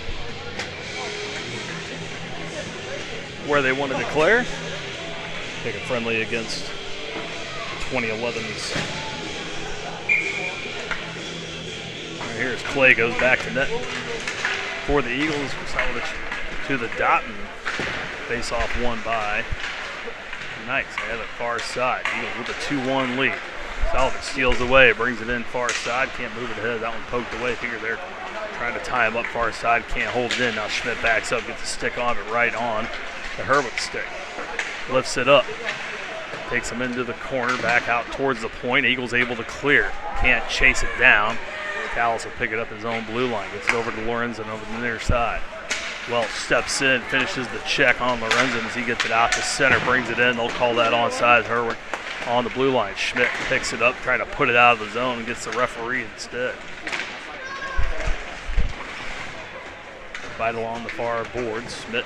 where they want to declare. Take a friendly against 2011's. Here's Clay, goes back to net for the Eagles. Salovich to the dot and face off won by Knights. They have it far side. Eagles with a 2-1 lead. Salovich steals away, brings it in far side. Can't move it ahead. That one poked away. Figure they're trying to tie him up far side. Can't hold it in. Now Schmidt backs up, gets a stick on it right on the Herwick stick. lifts it up. Takes him into the corner, back out towards the point. Eagles able to clear. Can't chase it down. Callis will pick it up his own blue line. Gets it over to Lorenzen over the near side. Welch steps in, finishes the check on Lorenzen as he gets it out to center, brings it in. They'll call that onside. Herwick on the blue line. Schmidt picks it up, trying to put it out of the zone and gets the referee instead. Vital on the far board. Schmidt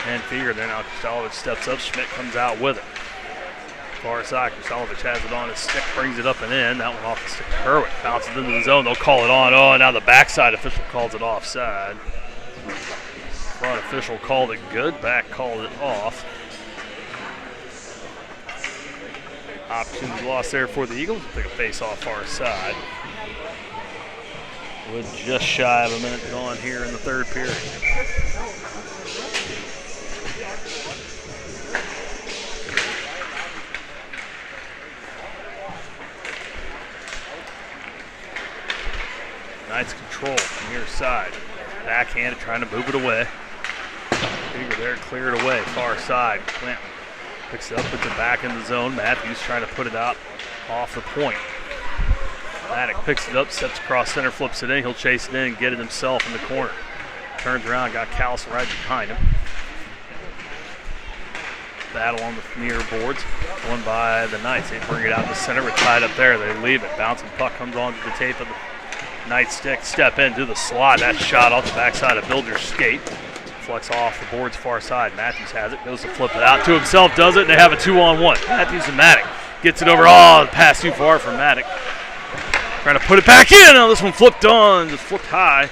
and Feger there. Now Kristalovic steps up. Schmidt comes out with it. Far side, Kristalovic has it on his stick, brings it up and in. That one off the stick of Herwick. Bounces into the zone. They'll call it on. Oh, now the backside official calls it offside. Front official called it good. Back called it off. Opportunity lost there for the Eagles. Take a face off far side. With just shy of a minute gone here in the third period. Knights control from near side. Backhand trying to move it away. Feger there, clear it away. Far side. Clinton picks it up, puts it back in the zone. Matthews trying to put it out off the point. Maddock picks it up, steps across center, flips it in. He'll chase it in and get it himself in the corner. Turns around, got Callis right behind him. Battle on the near boards. Won by the Knights. They bring it out to center. We're tied up there. They leave it. Bouncing puck comes onto the tape of the Knights stick. Step into the slot. That shot off the backside of Builder's skate. Flex off the board's far side. Matthews has it. Goes to flip it out to himself. Does it. And they have a 2-on-1. Matthews and Maddock gets it over. Oh, the pass too far for Maddock. Trying to put it back in. Oh, this one flipped on. Just flipped high.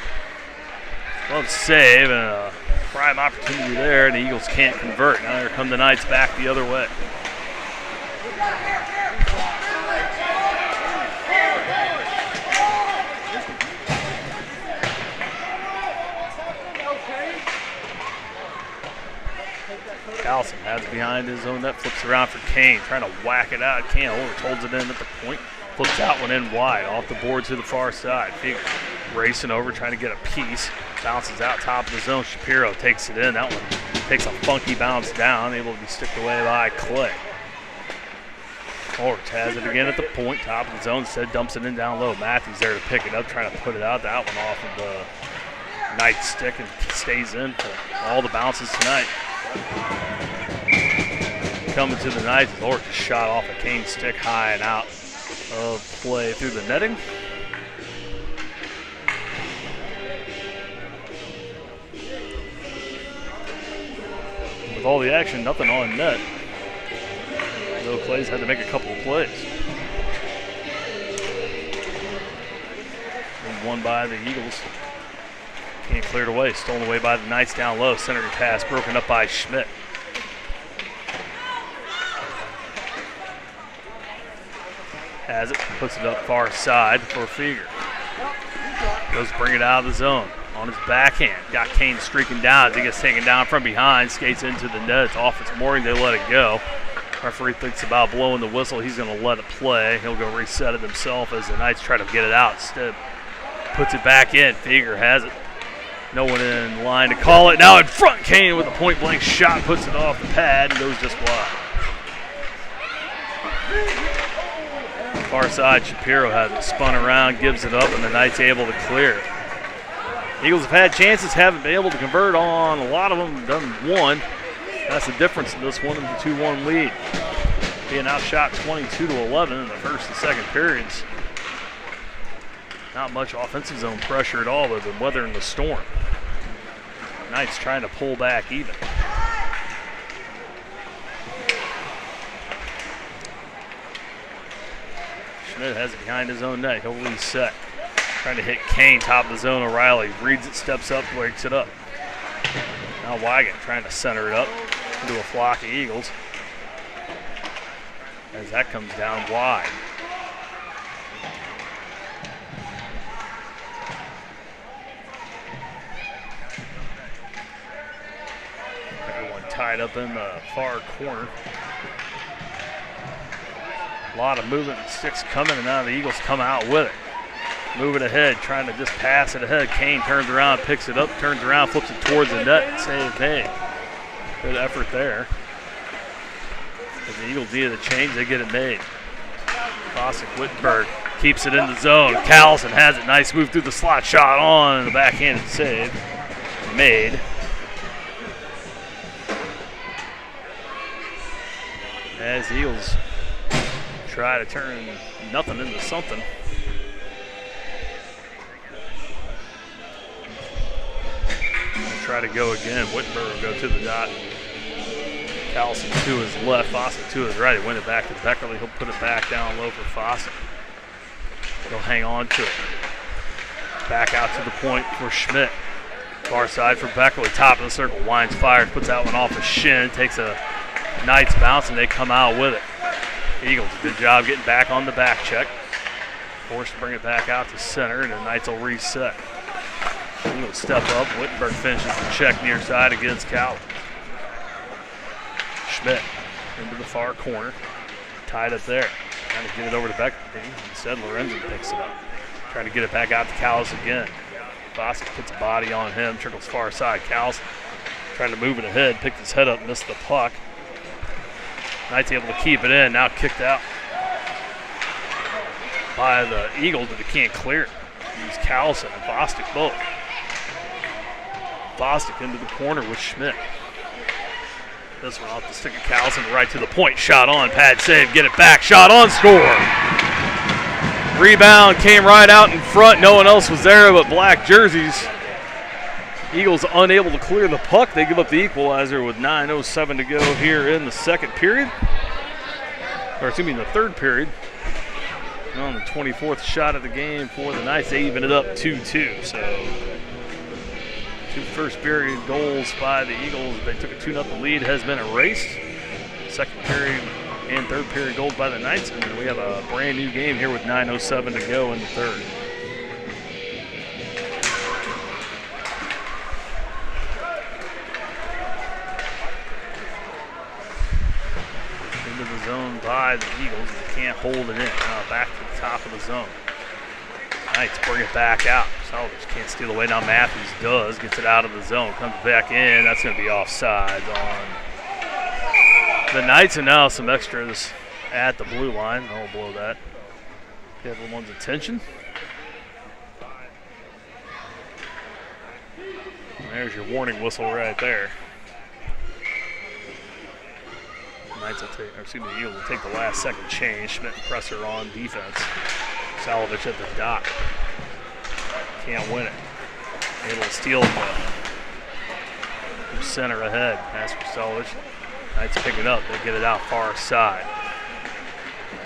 Well, save and a prime opportunity there. And the Eagles can't convert. Now here come the Knights back the other way. Allison has it behind his own net, flips around for Kane, trying to whack it out. Can't hold it, holds it in at the point, flips that one in wide, off the board to the far side. Feger racing over, trying to get a piece, bounces out top of the zone. Shapiro takes it in. That one takes a funky bounce down, able to be sticked away by Clay. Horch has it again at the point, top of the zone, instead dumps it in down low. Matthews there to pick it up, trying to put it out. That one off of the Knight stick and stays in for all the bounces tonight. Coming to the Knights, Horch just shot off a Kane stick high and out of play through the netting. With all the action, nothing on net. Though Clay's had to make a couple of plays. And won by the Eagles. Can't clear it away. Stolen away by the Knights down low. Centering pass broken up by Schmidt. Has it, puts it up far side for Feger. Goes to bring it out of the zone. On his backhand. Got Kane streaking down as he gets taken down from behind. Skates into the net. It's off its mooring. They let it go. Referee thinks about blowing the whistle. He's going to let it play. He'll go reset it himself as the Knights try to get it out. Instead, puts it back in. Feger has it. No one in line to call it. Now in front, Kane with a point-blank shot. Puts it off the pad and goes just wide. Far side, Shapiro has it spun around, gives it up, and the Knights able to clear it. Eagles have had chances, haven't been able to convert on a lot of them, done one. That's the difference in this one in the 2-1 lead. Being outshot 22-11 in the first and second periods. Not much offensive zone pressure at all, but they've been weathering the storm. Knights trying to pull back even. Schmidt has it behind his own net. He'll reset. Trying to hit Kane, top of the zone. O'Reilly reads it, steps up, breaks it up. Now Wygant trying to center it up into a flock of Eagles. As that comes down wide. Everyone tied up in the far corner. A lot of movement and sticks coming, and now the Eagles come out with it. Move it ahead, trying to just pass it ahead. Kane turns around, picks it up, turns around, flips it towards the net, and saves Hay. Good effort there. If the Eagles needed a change, they get it made. Fossick Wittenberg keeps it in the zone. Callison has it. Nice move through the slot. Shot on and the backhanded save. Made. As the Eagles try to turn nothing into something. Try to go again. Wittenberg will go to the dot. Callison to his left, Fossick to his right. He win it back to Beckerly. He'll put it back down low for Fossick. He'll hang on to it. Back out to the point for Schmidt. Far side for Beckerly. Top of the circle. Winds fires. Puts that one off his shin. Takes a Knights bounce and they come out with it. Eagles, good job getting back on the back check. Forced to bring it back out to center and the Knights will reset. Eagles step up. Wittenberg finishes the check near side against Cal. Schmidt into the far corner. Tied up there. Trying to get it over to Beckerly. Instead, Lorenzen picks it up. Trying to get it back out to Callis again. Fossick puts a body on him. Trickles far side. Callis trying to move it ahead. Picked his head up. Missed the puck. Knights able to keep it in. Now kicked out by the Eagles, but they can't clear it. Use Callison and Fossick both. Fossick into the corner with Schmidt. This one off the stick of Callison, right to the point. Shot on, pad save, get it back. Shot on, score. Rebound came right out in front. No one else was there but black jerseys. Eagles unable to clear the puck. They give up the equalizer with 9:07 to go here in the second period. Or excuse me, the third period. And on the 24th shot of the game for the Knights, they even it up 2-2. So 2 first period goals by the Eagles. They took a 2-0 lead, has been erased. Second period and third period goals by the Knights. And we have a brand new game here with 9:07 to go in the third. Into the zone by the Eagles. They can't hold it in. Now back to the top of the zone. Knights bring it back out. Salvage can't steal away. Now Matthews does. Gets it out of the zone. Comes back in. That's going to be offside on the Knights. And now some extras at the blue line. I'll blow that. Get everyone's attention. And there's your warning whistle right there. Knights will take, or excuse me, Eagles will take the last second change. Schmidt and Presser on defense. Salovich at the dot. Can't win it. Able to steal from center ahead. Pass for Salovich. Knights pick it up. They get it out far side.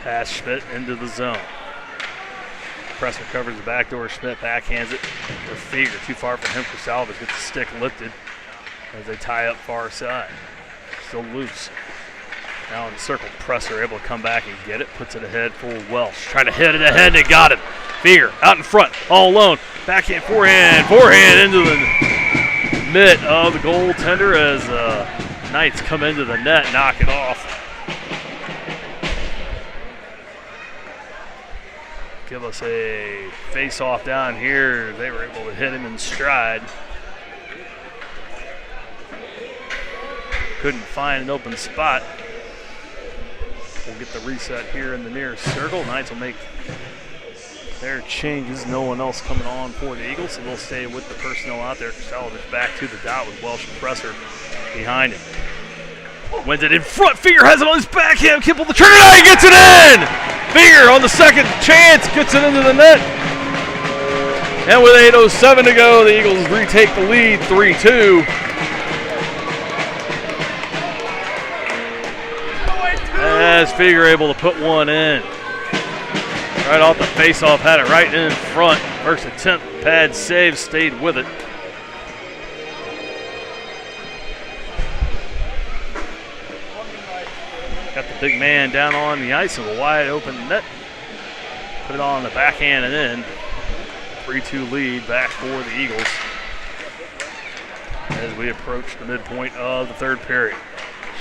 Pass Schmidt into the zone. Presser covers the back door. Schmidt backhands it for Feger. Too far for him for Salovich. Gets the stick lifted as they tie up far side. Still loose. Now in the circle, Presser able to come back and get it. Puts it ahead for Welsh. Trying to hit it ahead, and they got him. Feger out in front, all alone. Backhand, forehand into the mitt of the goaltender as Knights come into the net, knock it off. Give us a face-off down here. They were able to hit him in stride. Couldn't find an open spot. We'll get the reset here in the near circle. Knights will make their changes. No one else coming on for the Eagles, so they'll stay with the personnel out there. Salovich back to the dot with Welsh and Presser behind him. Wins it in front. Feger has it on his backhand. Kipple the trigger. Now he gets it in. Feger on the second chance gets it into the net. And with 8:07 to go, the Eagles retake the lead 3-2. As Feger able to put one in. Right off the face-off, had it right in front. First attempt, pad save, stayed with it. Got the big man down on the ice of a wide open net. Put it on the backhand and in. 3-2 lead back for the Eagles as we approach the midpoint of the third period.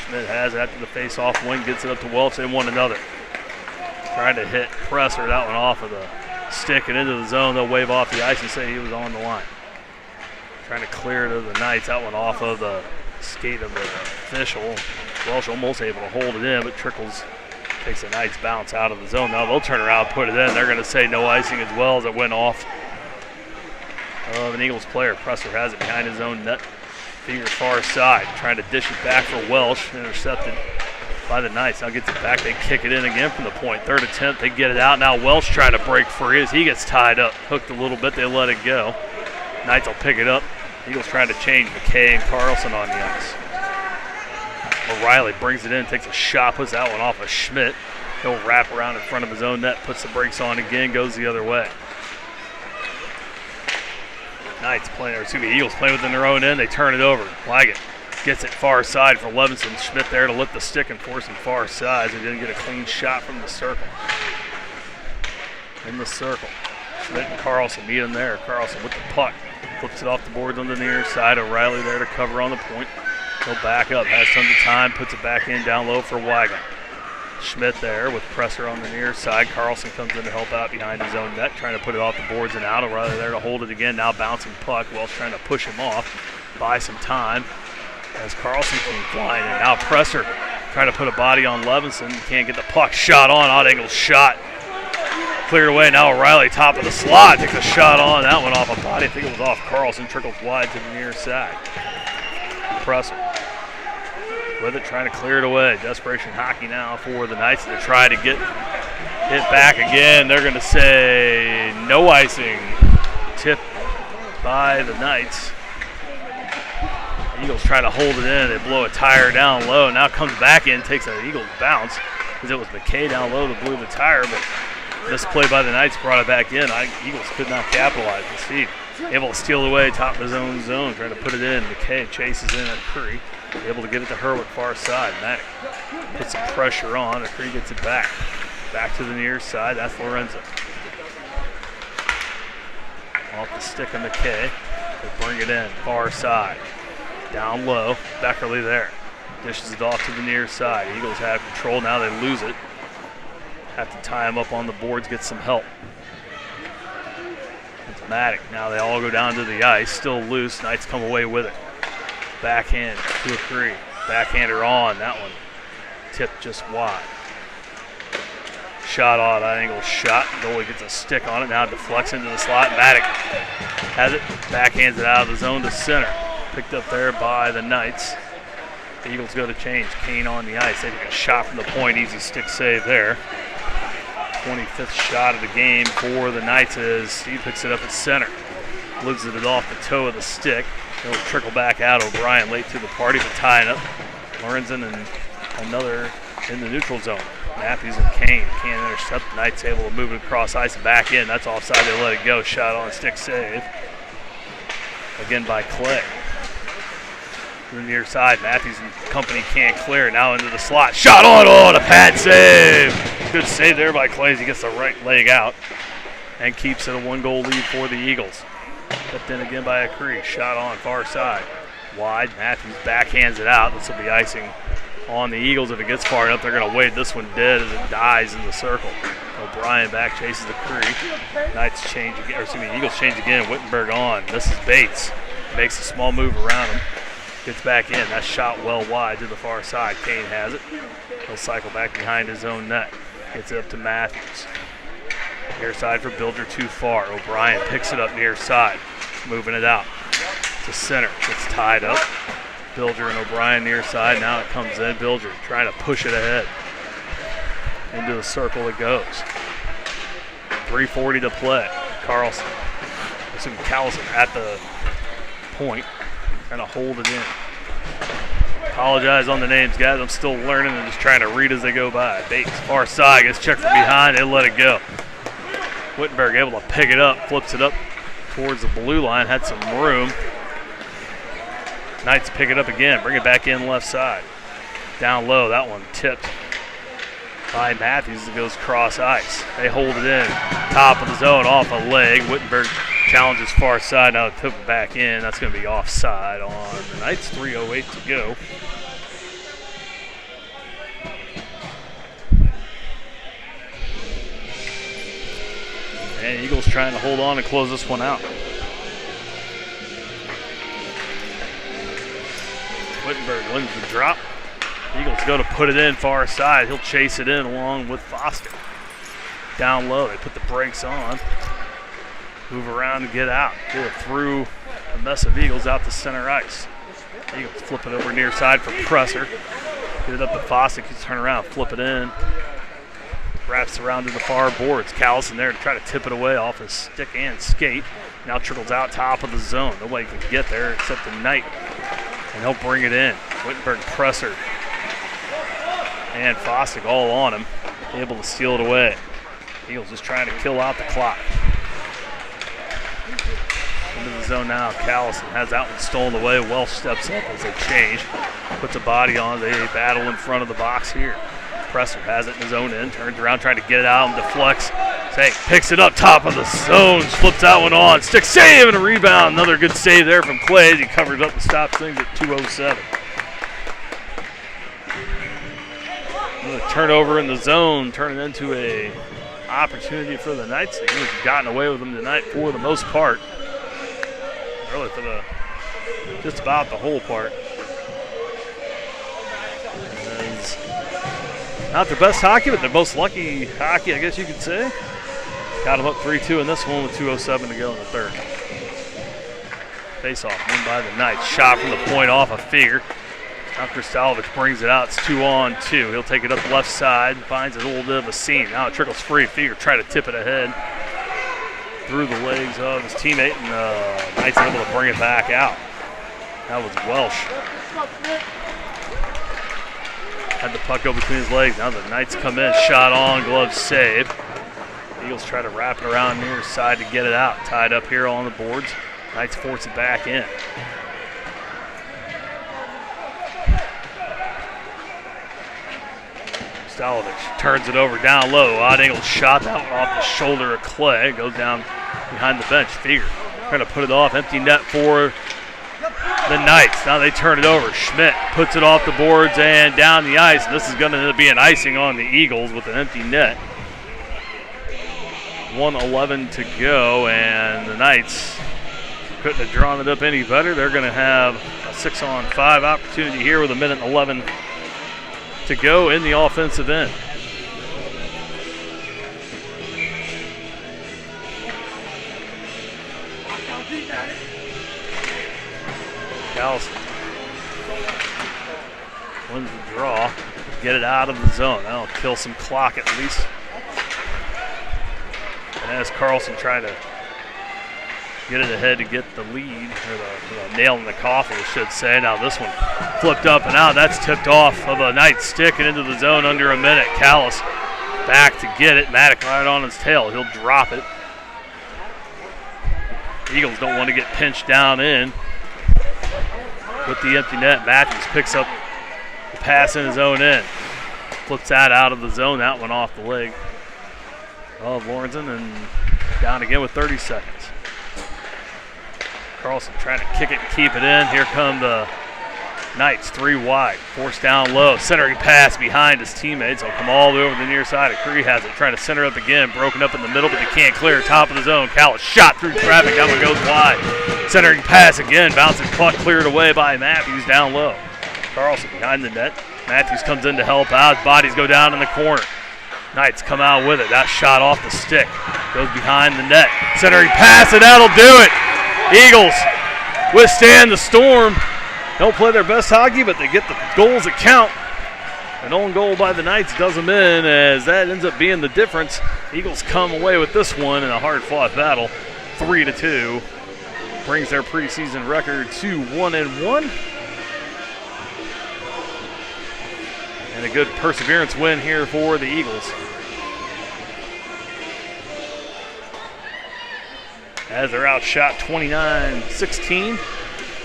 Schmidt has it after the face-off wing, gets it up to Welch. They won another. Trying to hit Presser, that one off of the stick and into the zone. They'll wave off the ice and say he was on the line. Trying to clear to the Knights. That one off of the skate of the official. Welsh almost able to hold it in, but Trickles takes a nice bounce out of the zone. Now they'll turn around and put it in. They're going to say no icing as well, as it went off of an Eagles player. Presser has it behind his own net. Finger far side, trying to dish it back for Welsh. Intercepted by the Knights. Now gets it back. They kick it in again from the point. Third attempt, they get it out. Now Welsh trying to break free as he gets tied up. Hooked a little bit, they let it go. Knights will pick it up. Eagles trying to change McKay and Carlson on the ice. O'Reilly brings it in, takes a shot, puts that one off of Schmidt. He'll wrap around in front of his own net, puts the brakes on again, goes the other way. Knights playing, or excuse me, Eagles play within their own end. They turn it over. Wagon gets it far side for Levinson. Schmidt there to lift the stick and force him far side. He didn't get a clean shot from the circle. In the circle. Schmidt and Carlson meet him there. Carlson with the puck. Flips it off the boards on the near side. O'Reilly there to cover on the point. He'll back up, has tons of time, puts it back in down low for Wagon. Schmidt there with Presser on the near side. Carlson comes in to help out behind his own net, trying to put it off the boards and out. O'Reilly there to hold it again. Now bouncing puck. Welsh trying to push him off, buy some time as Carlson came flying in. Now Presser trying to put a body on Levinson. Can't get the puck. Shot on, odd angle shot. Cleared away. Now O'Reilly top of the slot. Takes a shot on. That one off a body. I think it was off Carlson. Trickles wide to the near side. Presser with it, trying to clear it away. Desperation hockey now for the Knights to try to get it back again. They're going to say no icing. Tip by the Knights. Eagles trying to hold it in. They blow a tire down low. Now comes back in, takes an Eagles bounce because it was McKay down low that blew the tire, but this play by the Knights brought it back in. Eagles could not capitalize. Steve able to steal away top of his own zone, trying to put it in. McKay chases in at Curry. Able to get it to Herwick far side. Matic puts some pressure on. Curry gets it back. Back to the near side. That's Lorenzo. Off the stick of McKay. They bring it in. Far side. Down low. Beckerly there. Dishes it off to the near side. Eagles have control. Now they lose it. Have to tie him up on the boards, get some help. It's Matic. Now they all go down to the ice. Still loose. Knights come away with it. Backhand to a three. Backhander on. That one tipped just wide. Shot off. That angle shot. Goalie gets a stick on it. Now deflects into the slot. Matic has it. Backhands it out of the zone to center. Picked up there by the Knights. The Eagles go to change. Kane on the ice. They take a shot from the point. Easy stick save there. 25th shot of the game for the Knights as Steve picks it up at center. Lives it off the toe of the stick. It'll trickle back out. O'Brien late to the party for tying up. Lorenzen and another in the neutral zone. Matthews and Kane can't intercept. The Knights able to move it across ice and back in. That's offside. They let it go. Shot on stick save. Again by Clay. To the near side. Matthews and company can't clear. Now into the slot. Shot on. Oh, a pad save. Good save there by Clay as he gets the right leg out and keeps it a 1-goal lead for the Eagles. Kept in again by Akri. Shot on far side. Wide. Matthews backhands it out. This will be icing on the Eagles. If it gets far enough, they're going to wait this one dead as it dies in the circle. O'Brien back chases Akri. Knights change again. Or excuse me, Eagles change again. Wittenberg on. This is Bates. Makes a small move around him. Gets back in. That shot well wide to the far side. Kane has it. He'll cycle back behind his own net. Gets it up to Matthews. Near side for Bilger too far. O'Brien picks it up near side. Moving it out to center. Gets tied up. Bilger and O'Brien near side. Now it comes in. Bilger trying to push it ahead. Into the circle it goes. 3:40 to play. Carlson. Callison at the point. Trying to hold it in. Apologize on the names, guys. I'm still learning and just trying to read as they go by. Bates, far side, gets checked from behind. They let it go. Wittenberg able to pick it up, flips it up towards the blue line. Had some room. Knights pick it up again, bring it back in left side. Down low, that one tipped by Matthews. It goes cross ice. They hold it in. Top of the zone, off a leg. Wittenberg challenges far side. Now tip it back in. That's going to be offside on the Knights. 3:08 to go. And Eagles trying to hold on and close this one out. Wittenberg wins the drop. Eagles go to put it in far side. He'll chase it in along with Foster. Down low, they put the brakes on. Move around and get out. Get it through a mess of Eagles out to center ice. Eagles flip it over near side for Presser. Get it up to Foster. He's turn around, flip it in. Wraps around to the far boards. Callison there to try to tip it away off his stick and skate. Now trickles out top of the zone. Nobody can get there except the Knight. And he'll bring it in. Wittenberg, Presser, and Fostick all on him. Able to steal it away. Eagles just trying to kill out the clock. Into the zone now. Callison has that one stolen away. Welsh steps up as they change. Puts a body on. They battle in front of the box here. Presser has it in his own end. Turns around trying to get it out and deflects. Picks it up top of the zone. Flips that one on. Stick save and a rebound. Another good save there from Clay as he covers up and stops things at 2:07. Turnover in the zone, turning into a opportunity for the Knights. The Eagles have gotten away with them tonight for the most part. Really for the just about the whole part. It's not their best hockey, but their most lucky hockey, I guess you could say. Got them up 3-2 in this one with 2:07 to go in the third. Face-off won by the Knights. Shot from the point off a figure. Now Kristalovich brings it out. It's 2-on-2. He'll take it up the left side. Finds a little bit of a seam. Now it trickles free. Figure try to tip it ahead through the legs of his teammate, and Knights able to bring it back out. That was Welsh. Had the puck go between his legs. Now the Knights come in. Shot on. Glove save. Eagles try to wrap it around near side to get it out. Tied up here on the boards. Knights force it back in. Kristalovich turns it over down low. Odd angle shot that one off the shoulder of Clay. Goes down behind the bench. Figure trying to put it off. Empty net for the Knights. Now they turn it over. Schmidt puts it off the boards and down the ice. And this is going to end up being icing on the Eagles with an empty net. 1:11 to go, and the Knights couldn't have drawn it up any better. They're going to have a 6-on-5 opportunity here with 1:11 to go in the offensive end. Callison wins the draw. Get it out of the zone. That'll kill some clock at least. And as Carlson trying to get it ahead to get the lead, or the nail in the coffin, I should say. Now this one flipped up and out. That's tipped off of a Knight's stick and into the zone under a minute. Callis back to get it. Maddock right on his tail. He'll drop it. Eagles don't want to get pinched down in with the empty net. Matthews picks up the pass in his own end. Flips that out of the zone. That one off the leg of Lorenzen, and down again with 30 seconds. Carlson trying to kick it and keep it in. Here come the Knights, 3 wide. Forced down low. Centering pass behind his teammates. He'll come all the way over the near side. Cree has it. Trying to center up again. Broken up in the middle, but they can't clear. Top of the zone. Callis shot through traffic. That one goes wide. Centering pass again. Bouncing puck cleared away by Matthews down low. Carlson behind the net. Matthews comes in to help out. Bodies go down in the corner. Knights come out with it. That shot off the stick. Goes behind the net. Centering pass, and that'll do it. Eagles withstand the storm. Don't play their best hockey, but they get the goals that count. An own goal by the Knights does them in, as that ends up being the difference. Eagles come away with this one in a hard-fought battle, 3-2. Brings their preseason record to 1-1. And a good perseverance win here for the Eagles. As they're outshot 29-16,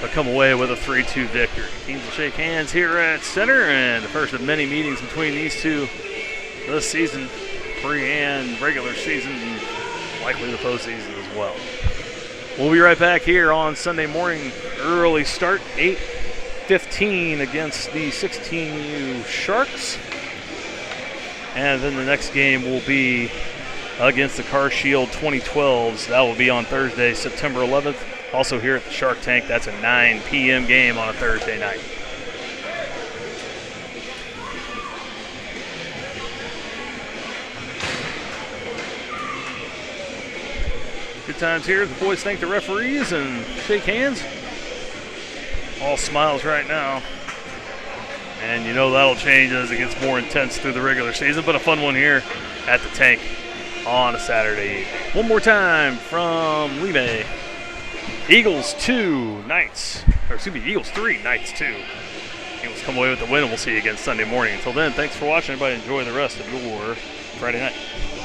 but come away with a 3-2 victory. Teams will shake hands here at center, and the first of many meetings between these two this season, pre and regular season, and likely the postseason as well. We'll be right back here on Sunday morning. Early start, 8:15 against the 16U Sharks. And then the next game will be against the Car Shield 2012s. That will be on Thursday, September 11th. Also here at the Shark Tank. That's a 9 p.m. game on a Thursday night. times here. The boys thank the referees and shake hands. All smiles right now. And you know that'll change as it gets more intense through the regular season, but a fun one here at the tank on a Saturday. One more time from Levy. Eagles 2, Knights. Or excuse me, Eagles 3, Knights 2. Eagles come away with the win, and we'll see you again Sunday morning. Until then, thanks for watching. Everybody enjoy the rest of your Friday night.